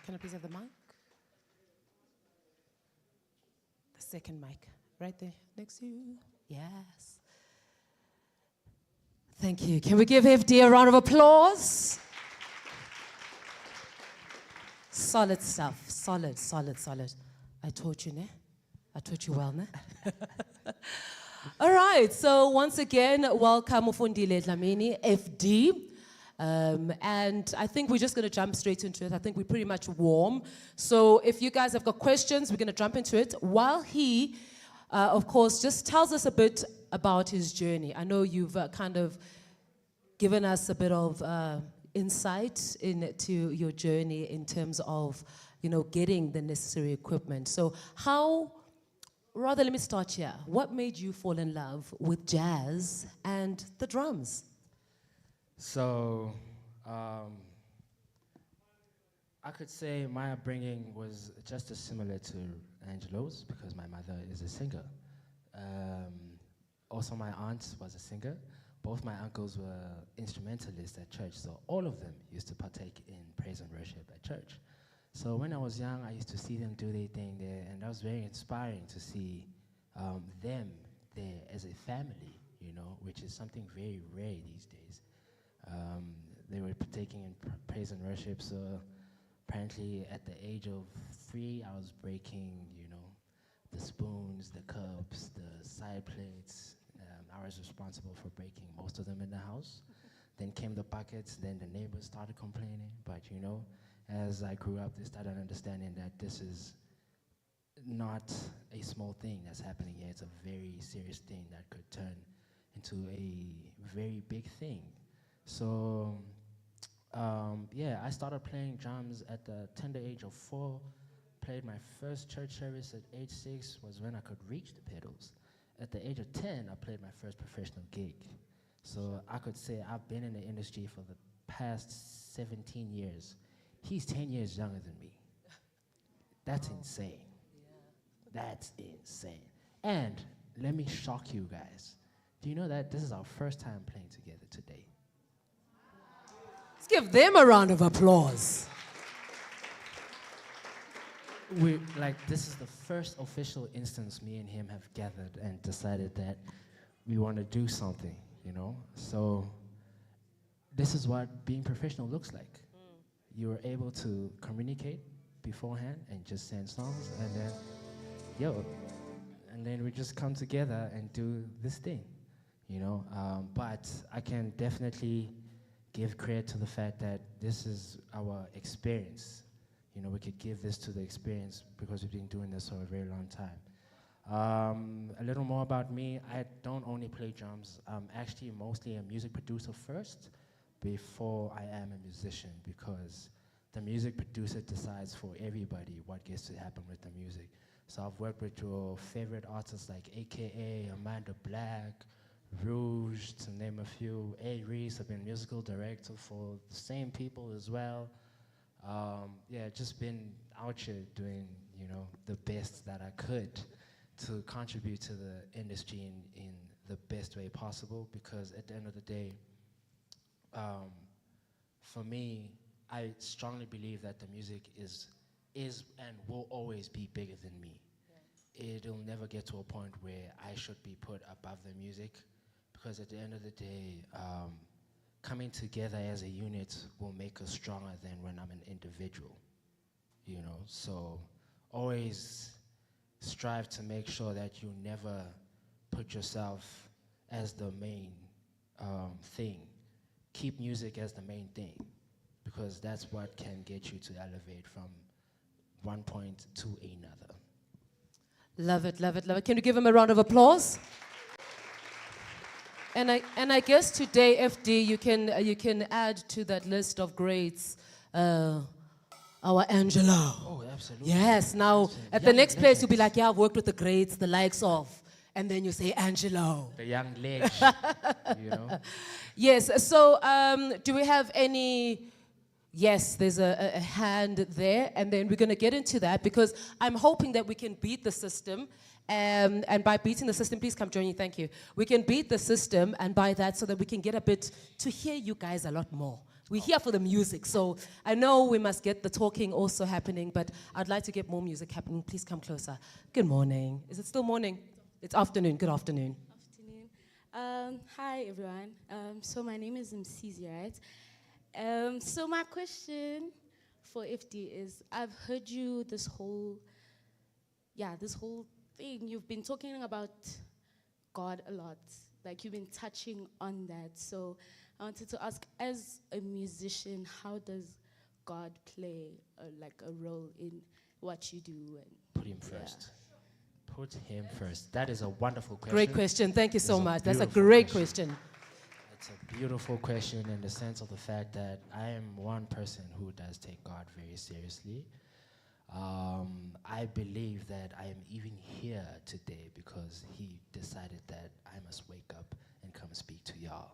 Can I please have the mic? The second mic, right there next to you. Yes. Thank you. Can we give FD a round of applause? Solid stuff. Solid, solid, solid. I taught you, ne? I taught you well, ne? All right. So once again, welcome Ufundile Dlamini, FD. And I think we're just going to jump straight into it. I think we're pretty much warm. So if you guys have got questions, we're going to jump into it. While he, of course, just tells us a bit about his journey. I know you've kind of given us a bit of insight into your journey in terms of, you know, getting the necessary equipment. So let me start here. What made you fall in love with jazz and the drums? So, I could say my upbringing was just as similar to Angelo's because my mother is a singer. Also, my aunt was a singer. Both my uncles were instrumentalists at church, so all of them used to partake in praise and worship at church. So when I was young, I used to see them do their thing there, and that was very inspiring to see them there as a family, you know, which is something very rare these days. They were partaking in praise and worship, so apparently at the age of 3, I was breaking, you know, the spoons, the cups, the side plates. I was responsible for breaking most of them in the house. Then came the buckets, then the neighbors started complaining. But, you know, as I grew up, they started understanding that this is not a small thing that's happening here. It's a very serious thing that could turn into a very big thing. So, yeah, I started playing drums at the tender age of 4. Played my first church service at age 6 was when I could reach the pedals. At the age of 10, I played my first professional gig. So I could say I've been in the industry for the past 17 years. He's 10 years younger than me. That's insane. Yeah. That's insane. And let me shock you guys. do you know that this is our first time playing together today? Let's give them a round of applause. This is the first official instance me and him have gathered and decided that we want to do something, you know? So this is what being professional looks like. You are able to communicate beforehand and just send songs, and then we just come together and do this thing, you know? But I can definitely give credit to the fact that this is our experience. You know, we could give this to the experience because we've been doing this for a very long time. A little more about me. I don't only play drums. I'm actually mostly a music producer first before I am a musician, because the music producer decides for everybody what gets to happen with the music. So I've worked with your favorite artists like AKA, Amanda Black, Rouge, to name a few. A. Reese, I've been musical director for the same people as well. Just been out here doing, you know, the best that I could to contribute to the industry in the best way possible, because at the end of the day, for me, I strongly believe that the music is and will always be bigger than me. Yeah. It'll never get to a point where I should be put above the music, because at the end of the day, coming together as a unit will make us stronger than when I'm an individual, you know? So always strive to make sure that you never put yourself as the main thing. Keep music as the main thing, because that's what can get you to elevate from one point to another. Love it, love it, love it. Can you give him a round of applause? And I guess today, FD, you can add to that list of greats our Angelo. Oh, absolutely. Yes. Now Absolutely. at the next place, you'll be like, yeah, I've worked with the greats, the likes of, and then you say Angelo. The young leg, you know. Yes. So do we have any? Yes, there's a hand there, and then we're going to get into that, because I'm hoping that we can beat the system. And by beating the system, please come join me, thank you. We can beat the system, and by that, so that we can get a bit to hear you guys a lot more. We're here for the music, so I know we must get the talking also happening, but I'd like to get more music happening. Please come closer. Good morning. Is it still morning? It's afternoon. Good afternoon. Afternoon. Hi, everyone. So my name is Msizi, right? So my question for FD is, I've heard you this whole thing. You've been talking about God a lot. Like, you've been touching on that. So I wanted to ask, as a musician, how does God play a role in what you do? And put him first. Put him first. That is a wonderful question. Great question. Thank you so much. That's a great question. It's a beautiful question in the sense of the fact that I am one person who does take God very seriously. I believe that I am even here today because he decided that I must wake up and come speak to y'all.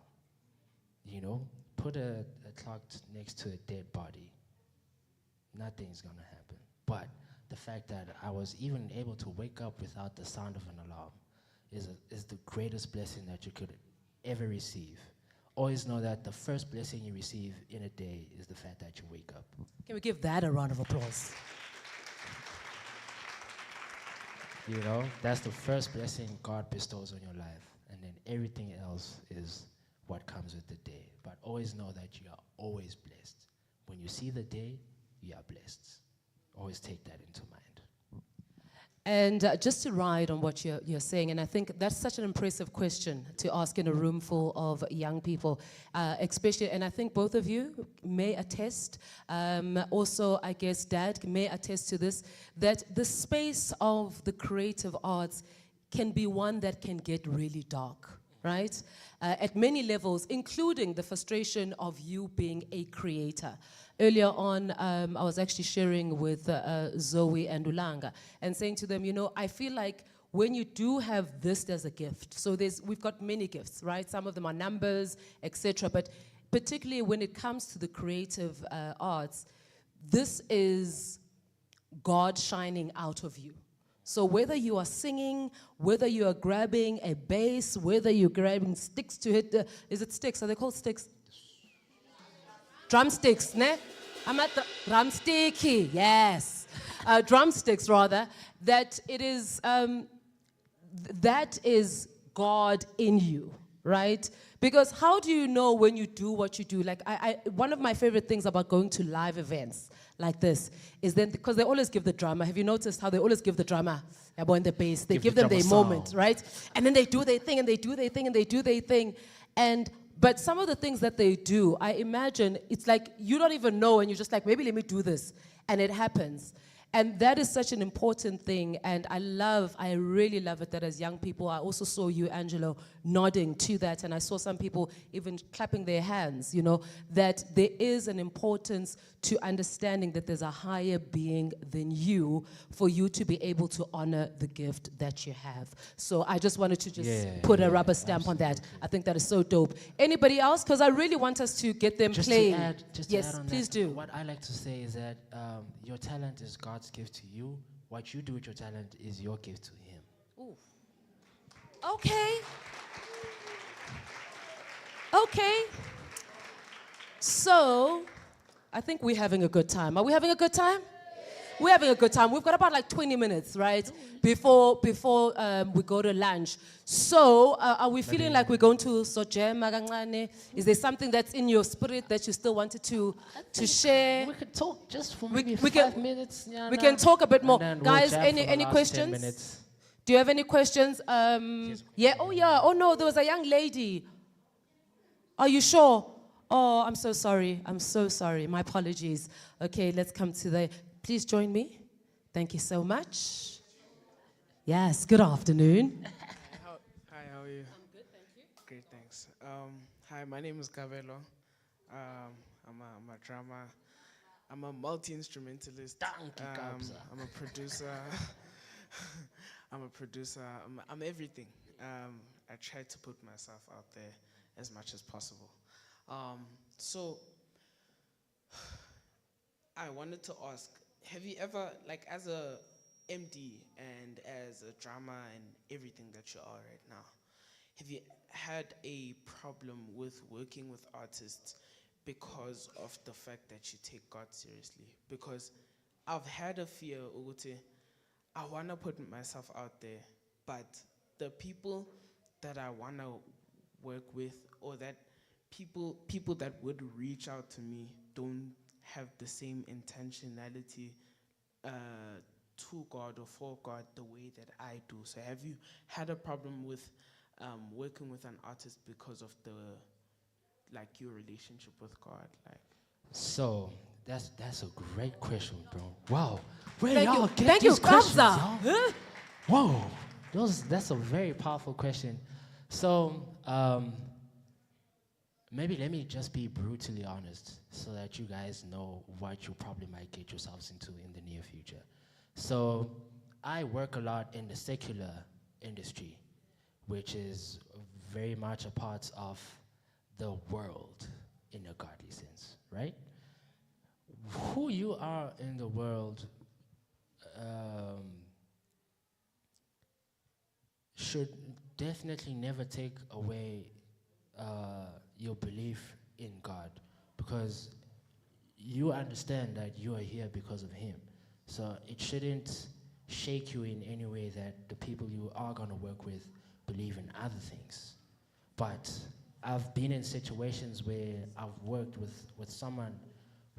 You know, put a clock next to a dead body. Nothing's gonna happen. But the fact that I was even able to wake up without the sound of an alarm is the greatest blessing that you could ever receive. Always know that the first blessing you receive in a day is the fact that you wake up. Can we give that a round of applause? You know, that's the first blessing God bestows on your life. And then everything else is what comes with the day. But always know that you are always blessed. When you see the day, you are blessed. Always take that into mind. And just to ride on what you're saying, and I think that's such an impressive question to ask in a room full of young people, especially, and I think both of you may attest, also I guess Dad may attest to this, that the space of the creative arts can be one that can get really dark, right? At many levels, including the frustration of you being a creator. Earlier on, I was actually sharing with Zoe and Ulanga and saying to them, you know, I feel like when you do have this as a gift, so we've got many gifts, right? Some of them are numbers, etc. But particularly when it comes to the creative arts, this is God shining out of you. So whether you are singing, whether you are grabbing a bass, whether you're grabbing sticks to hit the, is it sticks? Are they called sticks? Drumsticks, ne? I'm at the drumsticky, yes. Drumsticks rather, that it is, that is God in you, right? Because how do you know when you do what you do? Like one of my favorite things about going to live events like this is then, because they always give the drummer, have you noticed how they always give the drummer, and the bass, they give them their moment, right? And then they do their thing, and they do their thing, and they do their thing. But some of the things that they do, I imagine, it's like you don't even know, and you're just like, maybe let me do this, and it happens. And that is such an important thing, and I really love it that as young people, I also saw you, Angelo, nodding to that, and I saw some people even clapping their hands, you know, that there is an importance to understanding that there's a higher being than you for you to be able to honor the gift that you have. So I just wanted to just put a rubber stamp on that. I think that is so dope. Anybody else? Because I really want us to get them playing. Yes, please do. What I like to say is that your talent is God's gift to you. What you do with your talent is your gift to Him. Ooh. Okay. Okay. So, I think we're having a good time. Are we having a good time? We're having a good time. We've got about like 20 minutes, right? Before we go to lunch. So, are we feeling like we're going to Sojem Magangane? Is there something that's in your spirit that you still wanted to share? We could talk just for maybe 5 minutes. We can talk a bit more. We'll Guys, chat for the any last questions? 10 minutes. Do you have any questions? Yeah, oh no, there was a young lady. Are you sure? Oh, I'm so sorry. I'm so sorry. My apologies. Okay, let's come to the... Please join me. Thank you so much. Yes, good afternoon. Hi, how are you? I'm good, thank you. Great, thanks. Hi, my name is Kabelo. I'm a drummer. I'm a multi-instrumentalist. I'm a producer. I'm everything. I try to put myself out there as much as possible. So I wanted to ask, have you ever, like as a MD and as a drummer and everything that you are right now, have you had a problem with working with artists because of the fact that you take God seriously? Because I've had a fear, Uguti, I want to put myself out there, but the people that I want to work with, or that people that would reach out to me don't have the same intentionality to God or for God the way that I do. So have you had a problem with working with an artist because of your relationship with God? So that's a great question, bro. Wow. Where Thank y'all you. get Thank these you, questions, Kamsa. y'all? Whoa. That's a very powerful question. So maybe let me just be brutally honest so that you guys know what you probably might get yourselves into in the near future. So I work a lot in the secular industry, which is very much a part of the world in a godly sense, right? Who you are in the world should definitely never take away your belief in God, because you understand that you are here because of Him. So it shouldn't shake you in any way that the people you are going to work with believe in other things. But I've been in situations where I've worked with someone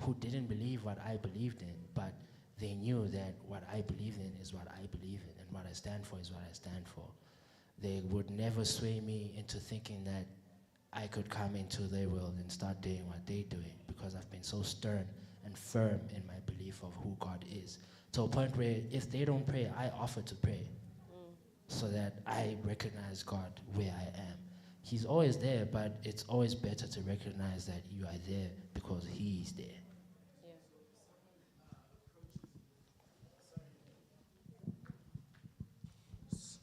who didn't believe what I believed in, but they knew that what I believe in is what I believe in, and what I stand for is what I stand for. They would never sway me into thinking that I could come into their world and start doing what they're doing, because I've been so stern and firm in my belief of who God is, to a point where if they don't pray, I offer to pray so that I recognize God where I am. He's always there, but it's always better to recognize that you are there because He's there.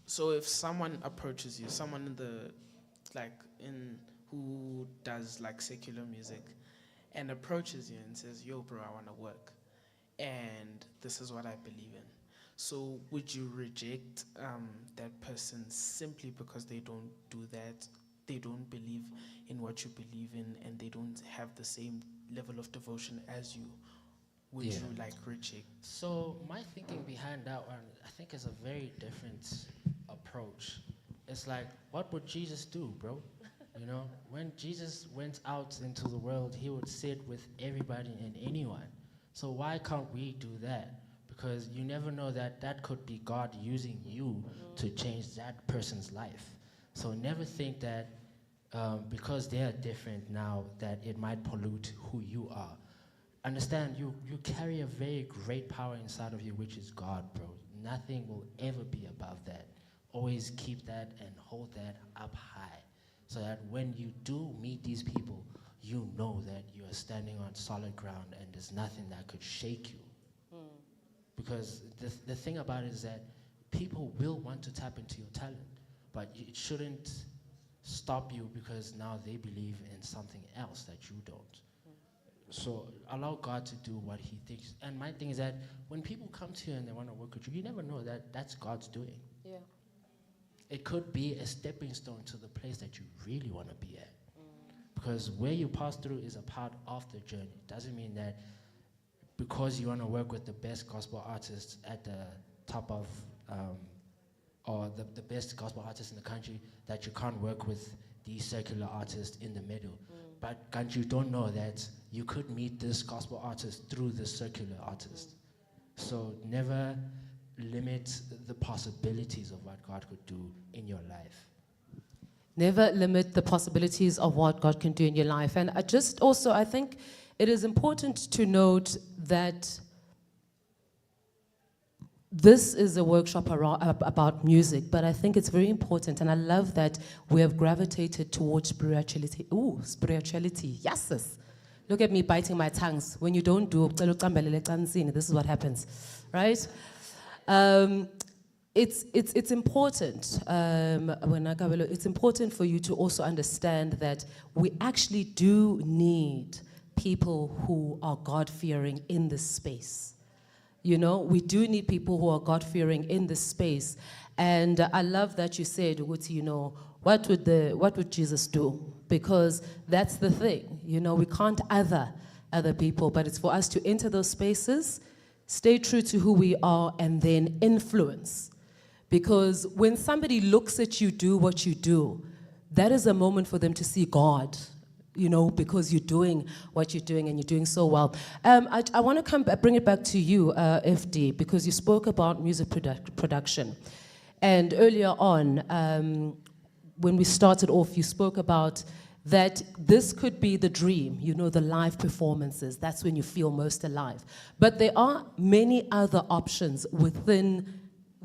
So if someone approaches you, someone who does secular music, and approaches you and says, "Yo, bro, I want to work, and this is what I believe in." So would you reject that person simply because they don't do that? They don't believe in what you believe in, and they don't have the same level of devotion as you? Would Yeah. you like reject? So my thinking behind that one, I think, is a very different approach. It's like, what would Jesus do, bro? You know, when Jesus went out into the world, he would sit with everybody and anyone. So why can't we do that? Because you never know that could be God using you to change that person's life. So never think that because they are different now that it might pollute who you are. Understand, you carry a very great power inside of you, which is God, bro. Nothing will ever be above that. Always keep that and hold that up high, so that when you do meet these people, you know that you are standing on solid ground and there's nothing that could shake you. Because the thing about it is that people will want to tap into your talent, but it shouldn't stop you because now they believe in something else that you don't. So allow God to do what he thinks. And my thing is that when people come to you and they want to work with you, you never know that that's God's doing. Yeah. It could be a stepping stone to the place that you really want to be at. Because where you pass through is a part of the journey. It doesn't mean that because you want to work with the best gospel artists at the top of, or the best gospel artists in the country, that you can't work with these secular artists in the middle. But can't you don't know that you could meet this gospel artist through this circular artist. So never limit the possibilities of what God could do in your life. Never limit the possibilities of what God can do in your life. And I think it is important to note that this is a workshop about music, but I think it's very important, and I love that we have gravitated towards spirituality. Ooh, spirituality, yes, sis. Look at me biting my tongues. When you don't do, this is what happens, right? It's important, it's important for you to also understand that we actually do need people who are God-fearing in this space. You know, we do need people who are God-fearing in this space. And I love that you said, you know, what would Jesus do? Because that's the thing. You know, we can't other people, but it's for us to enter those spaces, stay true to who we are, and then influence. Because when somebody looks at you do what you do, that is a moment for them to see God, you know, because you're doing what you're doing and you're doing so well. I want to bring it back to you, FD, because you spoke about music production. And earlier on, when we started off, you spoke about that this could be the dream, you know, the live performances. That's when you feel most alive. But there are many other options within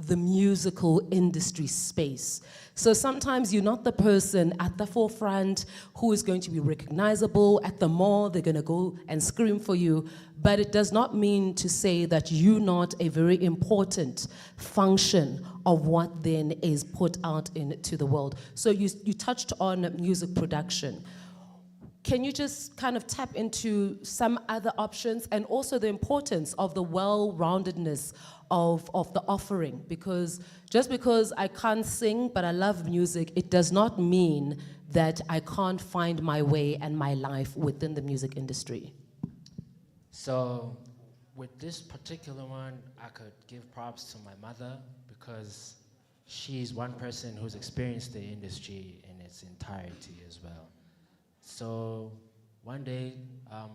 the musical industry space. So sometimes you're not the person at the forefront who is going to be recognizable. At the mall, they're going to go and scream for you. But it does not mean to say that you're not a very important function of what then is put out into the world. So you touched on music production. Can you just kind of tap into some other options, and also the importance of the well-roundedness of the offering? Because just because I can't sing but I love music, it does not mean that I can't find my way and my life within the music industry. So with this particular one, I could give props to my mother, because she's one person who's experienced the industry in its entirety as well. So one day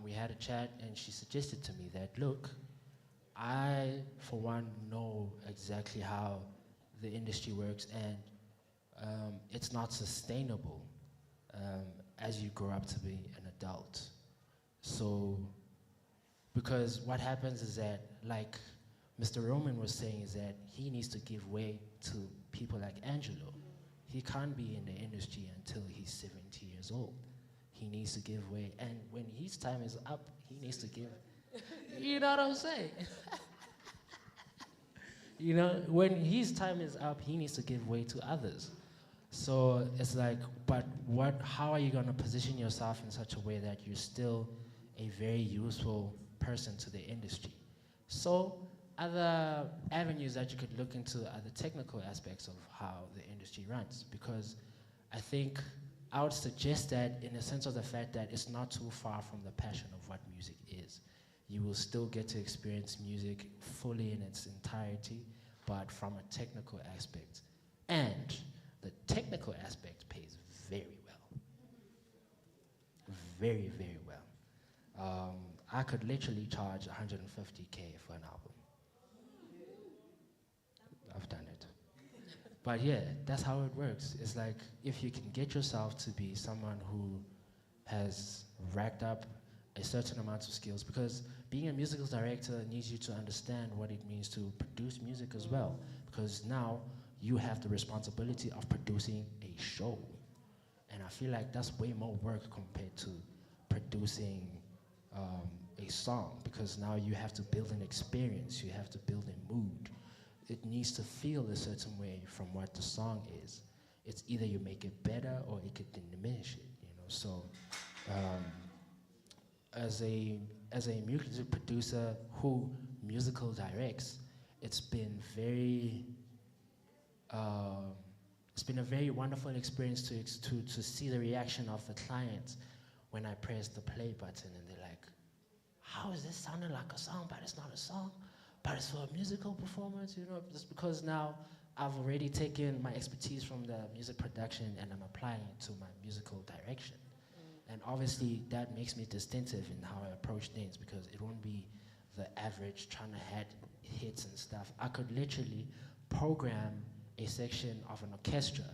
we had a chat, and she suggested to me that, look, I, for one, know exactly how the industry works, and it's not sustainable as you grow up to be an adult. So, because what happens is that, like Mr. Roman was saying, is that he needs to give way to people like Angelo. He can't be in the industry until he's 70 years old. He needs to give way, and when his time is up, he needs to give. You know what I'm saying? You know, when his time is up, he needs to give way to others. So it's like, but how are you going to position yourself in such a way that you're still a very useful person to the industry? So other avenues that you could look into are the technical aspects of how the industry runs, because I think I would suggest that in the sense of the fact that it's not too far from the passion of what music is. You will still get to experience music fully in its entirety, but from a technical aspect. And the technical aspect pays very well. Very, very well. I could literally charge 150K for an album. I've done it. But yeah, that's how it works. It's like if you can get yourself to be someone who has racked up a certain amount of skills, because being a musical director needs you to understand what it means to produce music as well, because now you have the responsibility of producing a show. And I feel like that's way more work compared to producing a song, because now you have to build an experience, you have to build a mood. It needs to feel a certain way from what the song is. It's either you make it better or it could diminish it, you know. So as a music producer who musical directs, it's been a very wonderful experience to see the reaction of the client when I press the play button and they're like, how is this sounding like a song, but it's not a song, but it's for a musical performance, you know, just because now I've already taken my expertise from the music production and I'm applying it to my musical direction. And obviously that makes me distinctive in how I approach things, because it won't be the average trying to hit hits and stuff. I could literally program a section of an orchestra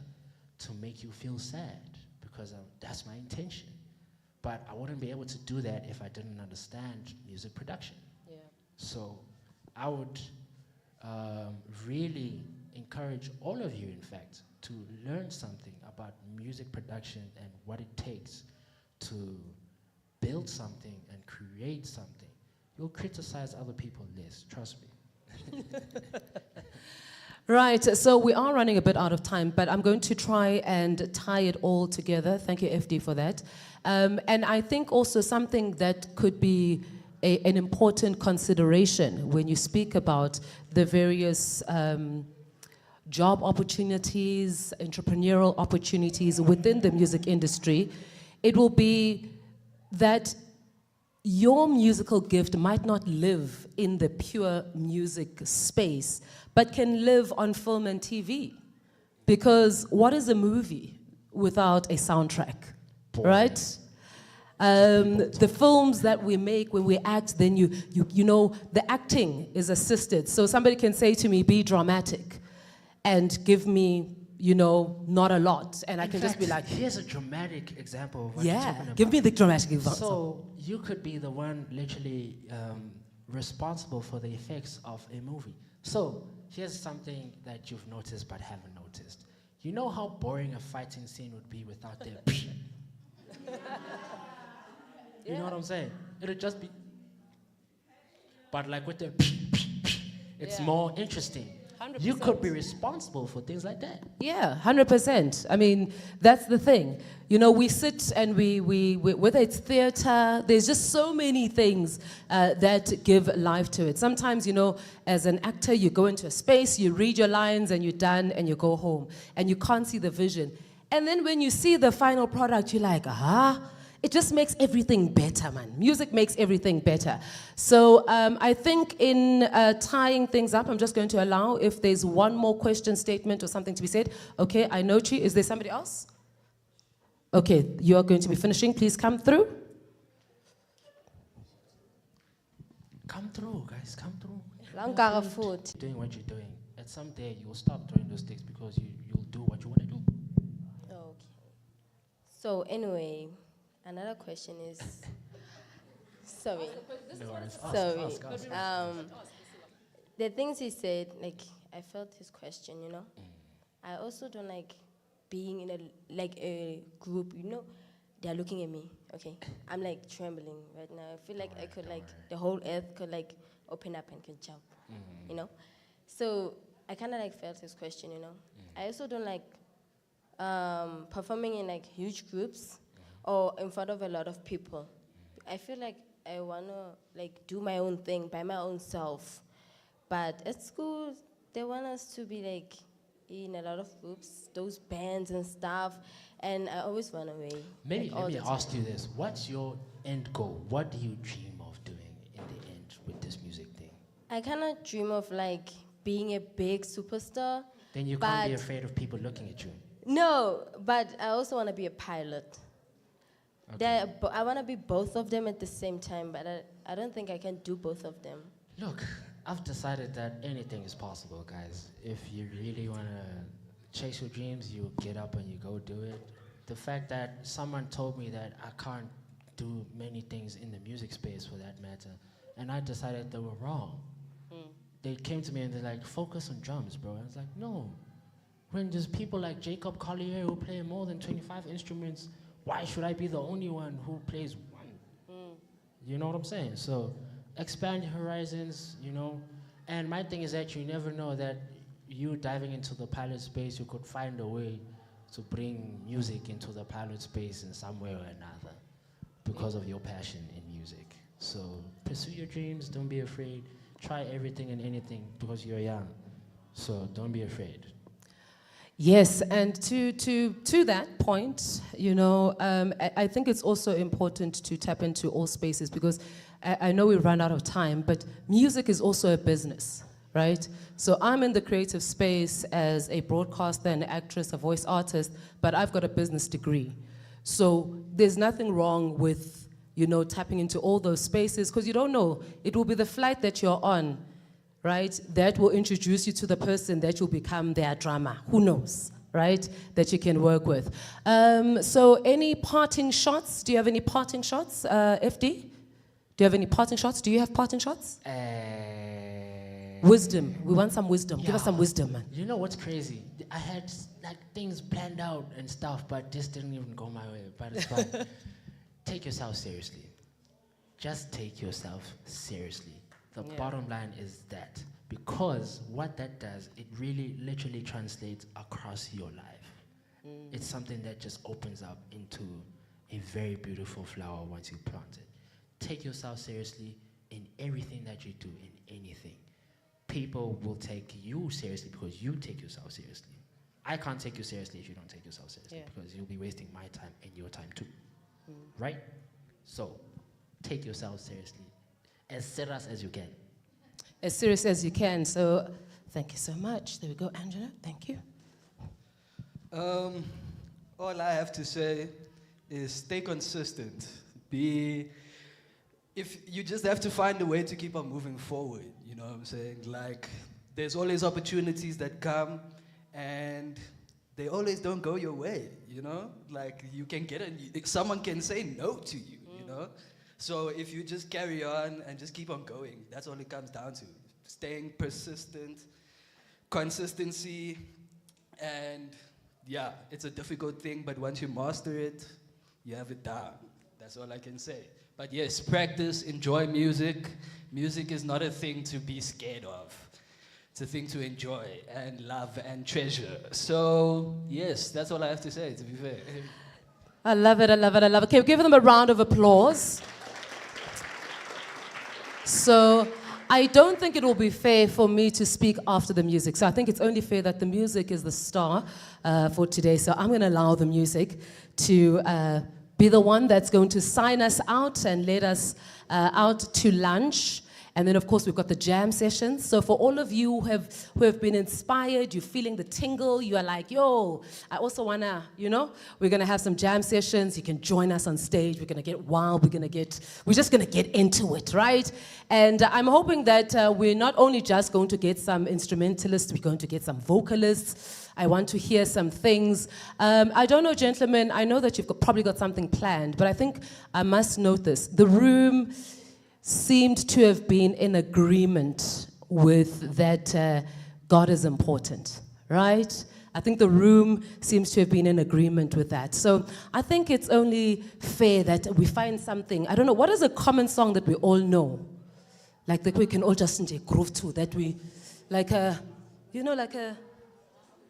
to make you feel sad, because that's my intention. But I wouldn't be able to do that if I didn't understand music production. Yeah. So I would really encourage all of you, in fact, to learn something about music production and what it takes to build something and create something. You'll criticize other people less, trust me. Right, so we are running a bit out of time, but I'm going to try and tie it all together. Thank you, FD, for that. And I think also something that could be an important consideration when you speak about the various job opportunities, entrepreneurial opportunities within the music industry, it will be that your musical gift might not live in the pure music space, but can live on film and TV. Because what is a movie without a soundtrack, right? The films that we make, when we act, then you know, the acting is assisted. So somebody can say to me, be dramatic, and give me, you know, not a lot. And I can just be like, here's a dramatic example of what you're talking about. Give me the dramatic example. So you could be the one literally responsible for the effects of a movie. So here's something that you've noticed but haven't noticed. You know how boring a fighting scene would be without their You know what I'm saying? It'll just be, but like with the it's more interesting. 100%. You could be responsible for things like that. Yeah, 100%. I mean, that's the thing. You know, we sit and we whether it's theater, there's just so many things that give life to it. Sometimes, you know, as an actor, you go into a space, you read your lines, and you're done, and you go home, and you can't see the vision. And then when you see the final product, you're like, it just makes everything better, man. Music makes everything better. So I think in tying things up, I'm just going to allow if there's one more question, statement, or something to be said. Okay, I know you. Is there somebody else? Okay, you are going to be finishing. Please come through. Come through, guys, come through. Langare food. Doing what you're doing. At some day, you'll stop throwing those sticks because you'll do what you want to do. Okay. So anyway, another question is, sorry. No worries. Sorry. The things he said, like, I felt his question, you know. I also don't like being in a group, you know. They're looking at me, okay. I'm like trembling right now. I feel like I could the whole earth could like open up and could jump, you know. So I kind of like felt his question, you know. I also don't like performing in like huge groups or in front of a lot of people. I feel like I wanna like do my own thing by my own self. But at school, they want us to be like in a lot of groups, those bands and stuff, and I always run away. Maybe like, all let me the time. ask you this. What's your end goal? What do you dream of doing in the end with this music thing? I kind of dream of like being a big superstar. Then you can't be But- afraid of people looking at you. No, but I also want to be a pilot. Okay. I want to be both of them at the same time, but I don't think I can do both of them. Look, I've decided that anything is possible, guys. If you really want to chase your dreams, you get up and you go do it. The fact that someone told me that I can't do many things in the music space for that matter, and I decided they were wrong. They came to me and they're like, focus on drums, bro. I was like, no. When there's people like Jacob Collier who play more than 25 instruments, why should I be the only one who plays one? You know what I'm saying? So expand your horizons, you know. And my thing is that you never know that you diving into the pilot space, you could find a way to bring music into the pilot space in some way or another because of your passion in music. So pursue your dreams, don't be afraid. Try everything and anything because you're young. So don't be afraid. Yes, and to that point, you know, I think it's also important to tap into all spaces because I know we run out of time, but music is also a business, right? So I'm in the creative space as a broadcaster, an actress, a voice artist, but I've got a business degree. So there's nothing wrong with, you know, tapping into all those spaces because you don't know. It will be the flight that you're on, right? That will introduce you to the person that will become their drummer. Who knows, right? That you can work with. So any parting shots? Do you have any parting shots, FD? Do you have any parting shots? Do you have parting shots? Wisdom. We want some wisdom. Give us some wisdom, man. You know what's crazy? I had like things planned out and stuff, but this didn't even go my way. But it's fine. Take yourself seriously. Just take yourself seriously. The bottom line is that. Because what that does, it really literally translates across your life. It's something that just opens up into a very beautiful flower once you plant it. Take yourself seriously in everything that you do, in anything. People will take you seriously because you take yourself seriously. I can't take you seriously if you don't take yourself seriously because you'll be wasting my time and your time too. Right? So, take yourself seriously. As serious as you can. As serious as you can. So, thank you so much. There we go, Angela. Thank you. All I have to say is stay consistent. If you just have to find a way to keep on moving forward, you know what I'm saying? Like, there's always opportunities that come, and they always don't go your way, you know? Like, you can get it, someone can say no to you, you know? So if you just carry on and just keep on going, that's all it comes down to. Staying persistent, consistency, and yeah, it's a difficult thing, but once you master it, you have it down. That's all I can say. But yes, practice, enjoy music. Music is not a thing to be scared of. It's a thing to enjoy and love and treasure. So yes, that's all I have to say, to be fair. I love it, I love it, I love it. Okay, give them a round of applause. So I don't think it will be fair for me to speak after the music. So I think it's only fair that the music is the star for today. So I'm going to allow the music to be the one that's going to sign us out and let us out to lunch. And then, of course, we've got the jam sessions. So for all of you who have been inspired, you're feeling the tingle, you are like, yo, I also want to, you know, we're going to have some jam sessions. You can join us on stage. We're going to get wild. We're just going to get into it, right? And I'm hoping that we're not only just going to get some instrumentalists, we're going to get some vocalists. I want to hear some things. I don't know, gentlemen, I know that you've probably got something planned, but I think I must note this. The room seemed to have been in agreement with that God is important, right? I think the room seems to have been in agreement with that. So I think it's only fair that we find something. I don't know, what is a common song that we all know? Like that we can all just groove to, that we, like a, you know, like a,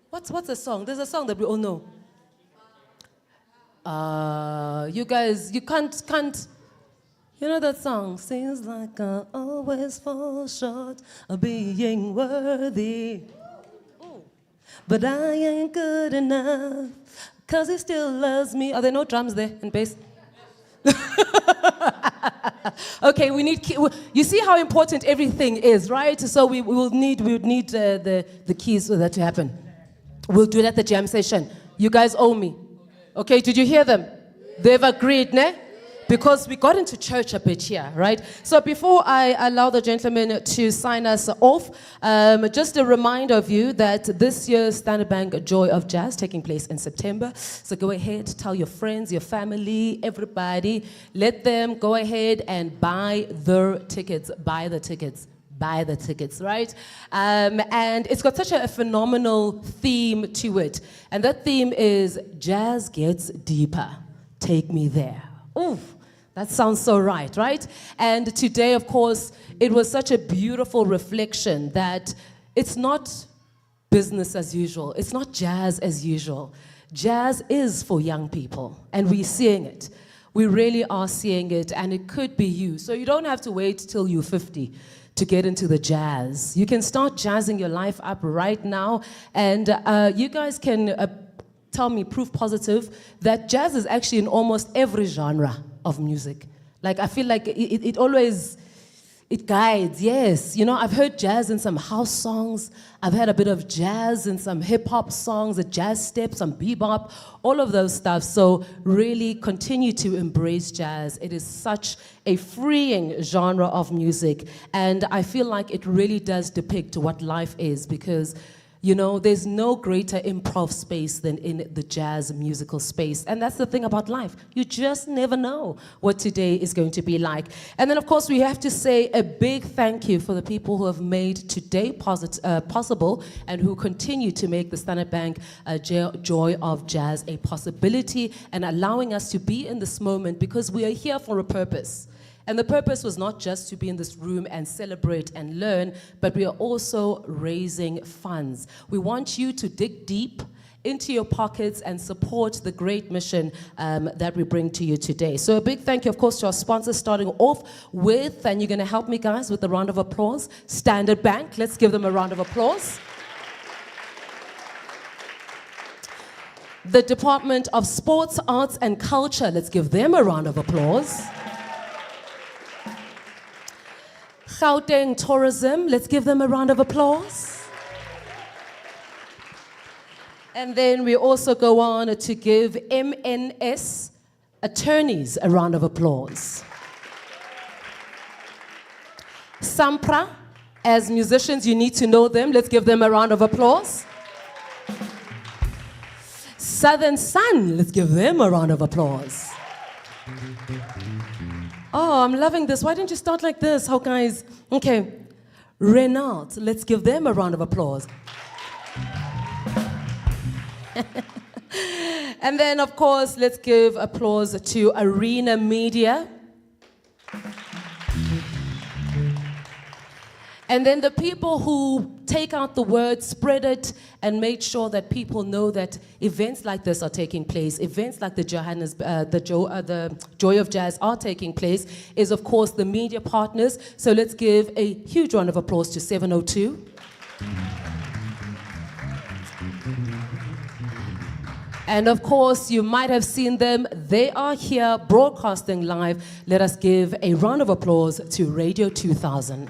what's a song? There's a song that we all know. You guys, you can't, You know that song? Seems like I always fall short of being worthy. But I ain't good enough, 'cause he still loves me. Are there no drums there and bass? Okay, we need you see how important everything is, right? So we would need the keys for that to happen. We'll do it at the jam session. You guys owe me. Okay, did you hear them? They've agreed, ne? Because we got into church a bit here, right? So before I allow the gentleman to sign us off, just a reminder of you that this year's Standard Bank Joy of Jazz taking place in September. So go ahead, tell your friends, your family, everybody. Let them go ahead and buy their tickets, buy the tickets, right? And it's got such a phenomenal theme to it. And that theme is Jazz Gets Deeper. Take me there. Ooh, that sounds so right? And today, of course, it was such a beautiful reflection that it's not business as usual. It's not jazz as usual. Jazz is for young people, and we're seeing it. We really are seeing it, and it could be you. So you don't have to wait till you're 50 to get into the jazz. You can start jazzing your life up right now, and you guys can tell me, proof positive, that jazz is actually in almost every genre of music. Like, I feel like it always, it guides, yes. You know, I've heard jazz in some house songs. I've had a bit of jazz in some hip-hop songs, a jazz step, some bebop, all of those stuff. So really continue to embrace jazz. It is such a freeing genre of music. And I feel like it really does depict what life is, because you know, there's no greater improv space than in the jazz musical space. And that's the thing about life. You just never know what today is going to be like. And then, of course, we have to say a big thank you for the people who have made today possible and who continue to make the Standard Bank Joy of Jazz a possibility and allowing us to be in this moment, because we are here for a purpose. And the purpose was not just to be in this room and celebrate and learn, but we are also raising funds. We want you to dig deep into your pockets and support the great mission that we bring to you today. So a big thank you, of course, to our sponsors, starting off with, and you're going to help me, guys, with a round of applause, Standard Bank. Let's give them a round of applause. The Department of Sports, Arts and Culture. Let's give them a round of applause. Gauteng Tourism, let's give them a round of applause. And then we also go on to give MNS attorneys a round of applause. Sampra, as musicians, you need to know them. Let's give them a round of applause. Southern Sun, let's give them a round of applause. Oh, I'm loving this. Why didn't you start like this? How guys? Okay. Renault, let's give them a round of applause. And then, of course, let's give applause to Arena Media. And then the people who take out the word, spread it, and make sure that people know that events like this are taking place, events like the Joy of Jazz are taking place, is of course the media partners. So let's give a huge round of applause to 702. And of course, you might have seen them. They are here broadcasting live. Let us give a round of applause to Radio 2000.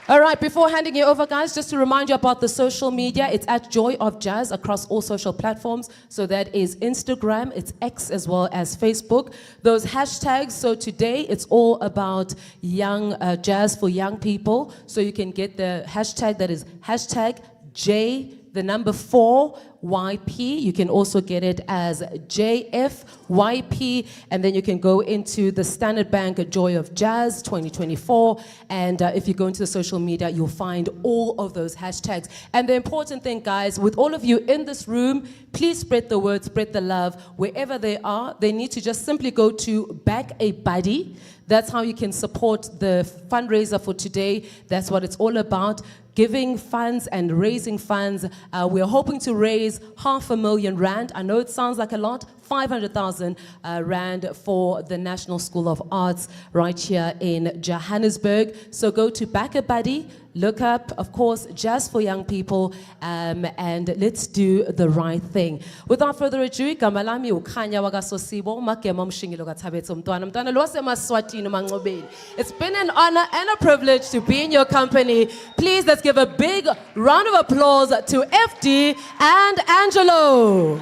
All right, before handing you over, guys, just to remind you about the social media, it's at Joy of Jazz across all social platforms. So that is Instagram, it's X as well as Facebook. Those hashtags, so today it's all about young jazz for young people. So you can get the hashtag that is hashtag J4YP. You can also get it as JFYP, and then you can go into the Standard Bank Joy of Jazz 2024, and if you go into the social media, you'll find all of those hashtags. And the important thing, guys, with all of you in this room, please spread the word, spread the love. Wherever they are, they need to just simply go to Back a Buddy. That's how you can support the fundraiser for today. That's what it's all about. Giving funds and raising funds. We're hoping to raise R500,000. I know it sounds like a lot. 500,000 Rand for the National School of Arts right here in Johannesburg. So go to Back a Buddy, look up, of course, Jazz for Young People, and let's do the right thing. Without further ado, igama lami ukhanya wakasosibo magema umshingilo kathabethu mntwana lo wasemaswatini uMancobeni. It's been an honor and a privilege to be in your company. Please, let's give a big round of applause to FD and Angelo.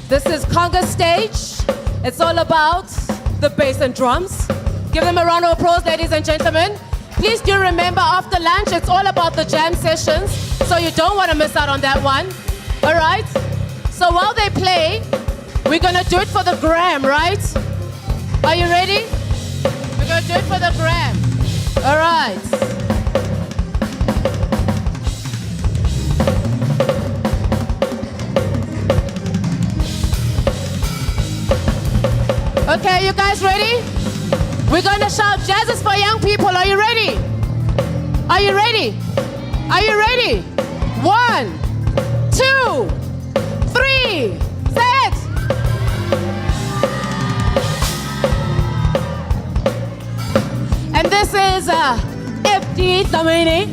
This is Conga stage. It's all about the bass and drums. Give them a round of applause, ladies and gentlemen. Please do remember, after lunch, it's all about the jam sessions, so you don't want to miss out on that one. All right? So while they play, we're going to do it for the gram, right? Are you ready? We're going to do it for the gram. All right. Okay, you guys ready? We're going to shout Jazz is for Young People. Are you ready? Are you ready? Are you ready? 1, 2, 3. Say it. And this is FD Thamini.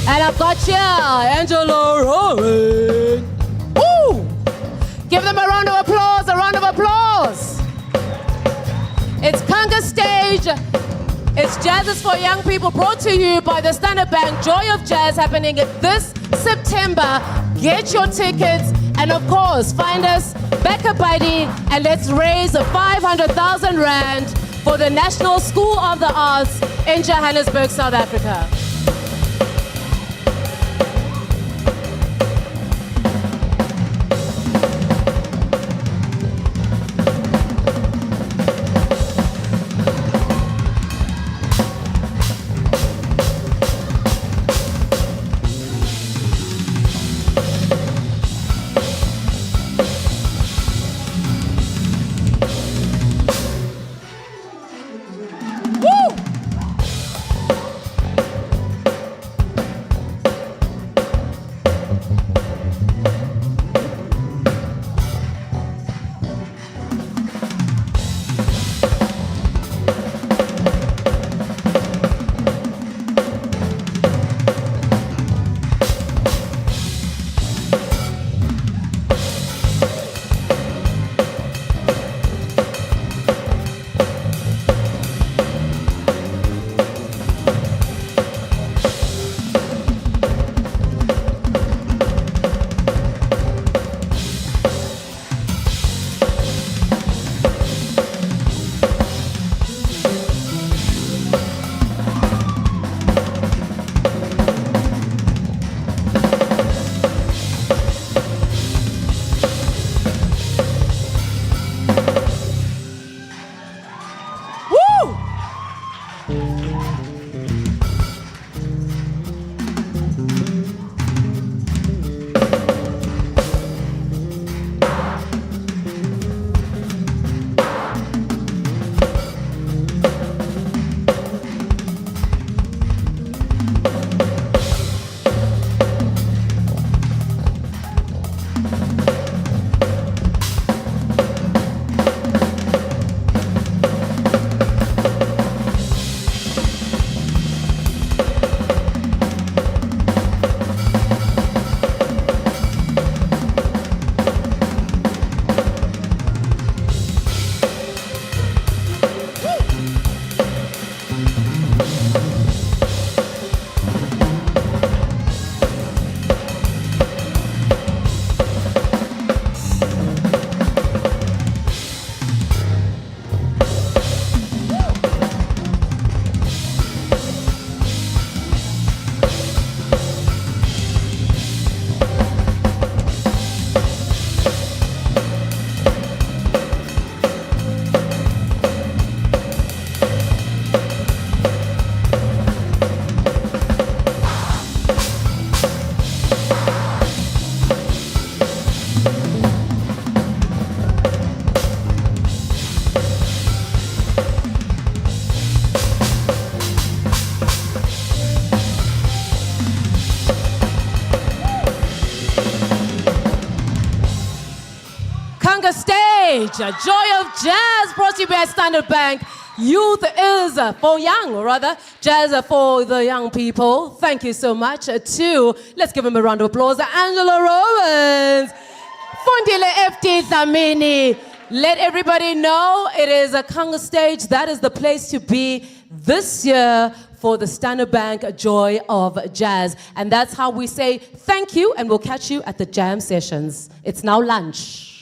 And I've got you, Angelo Rowan. Woo! Give them a round of applause, a round of applause. It's Conga stage. It's Jazz is for Young People, brought to you by the Standard Bank Joy of Jazz, happening this September. Get your tickets, and of course, find us, Back a Buddy, and let's raise 500,000 Rand for the National School of the Arts in Johannesburg, South Africa. Conga stage, Joy of Jazz, brought to you by Standard Bank. Youth is for young, or rather, jazz for the young people. Thank you so much to, let's give him a round of applause, Angela Rowans, Fundile FT Zamini. Let everybody know it is a Conga stage. That is the place to be this year for the Standard Bank Joy of Jazz. And that's how we say thank you, and we'll catch you at the jam sessions. It's now lunch.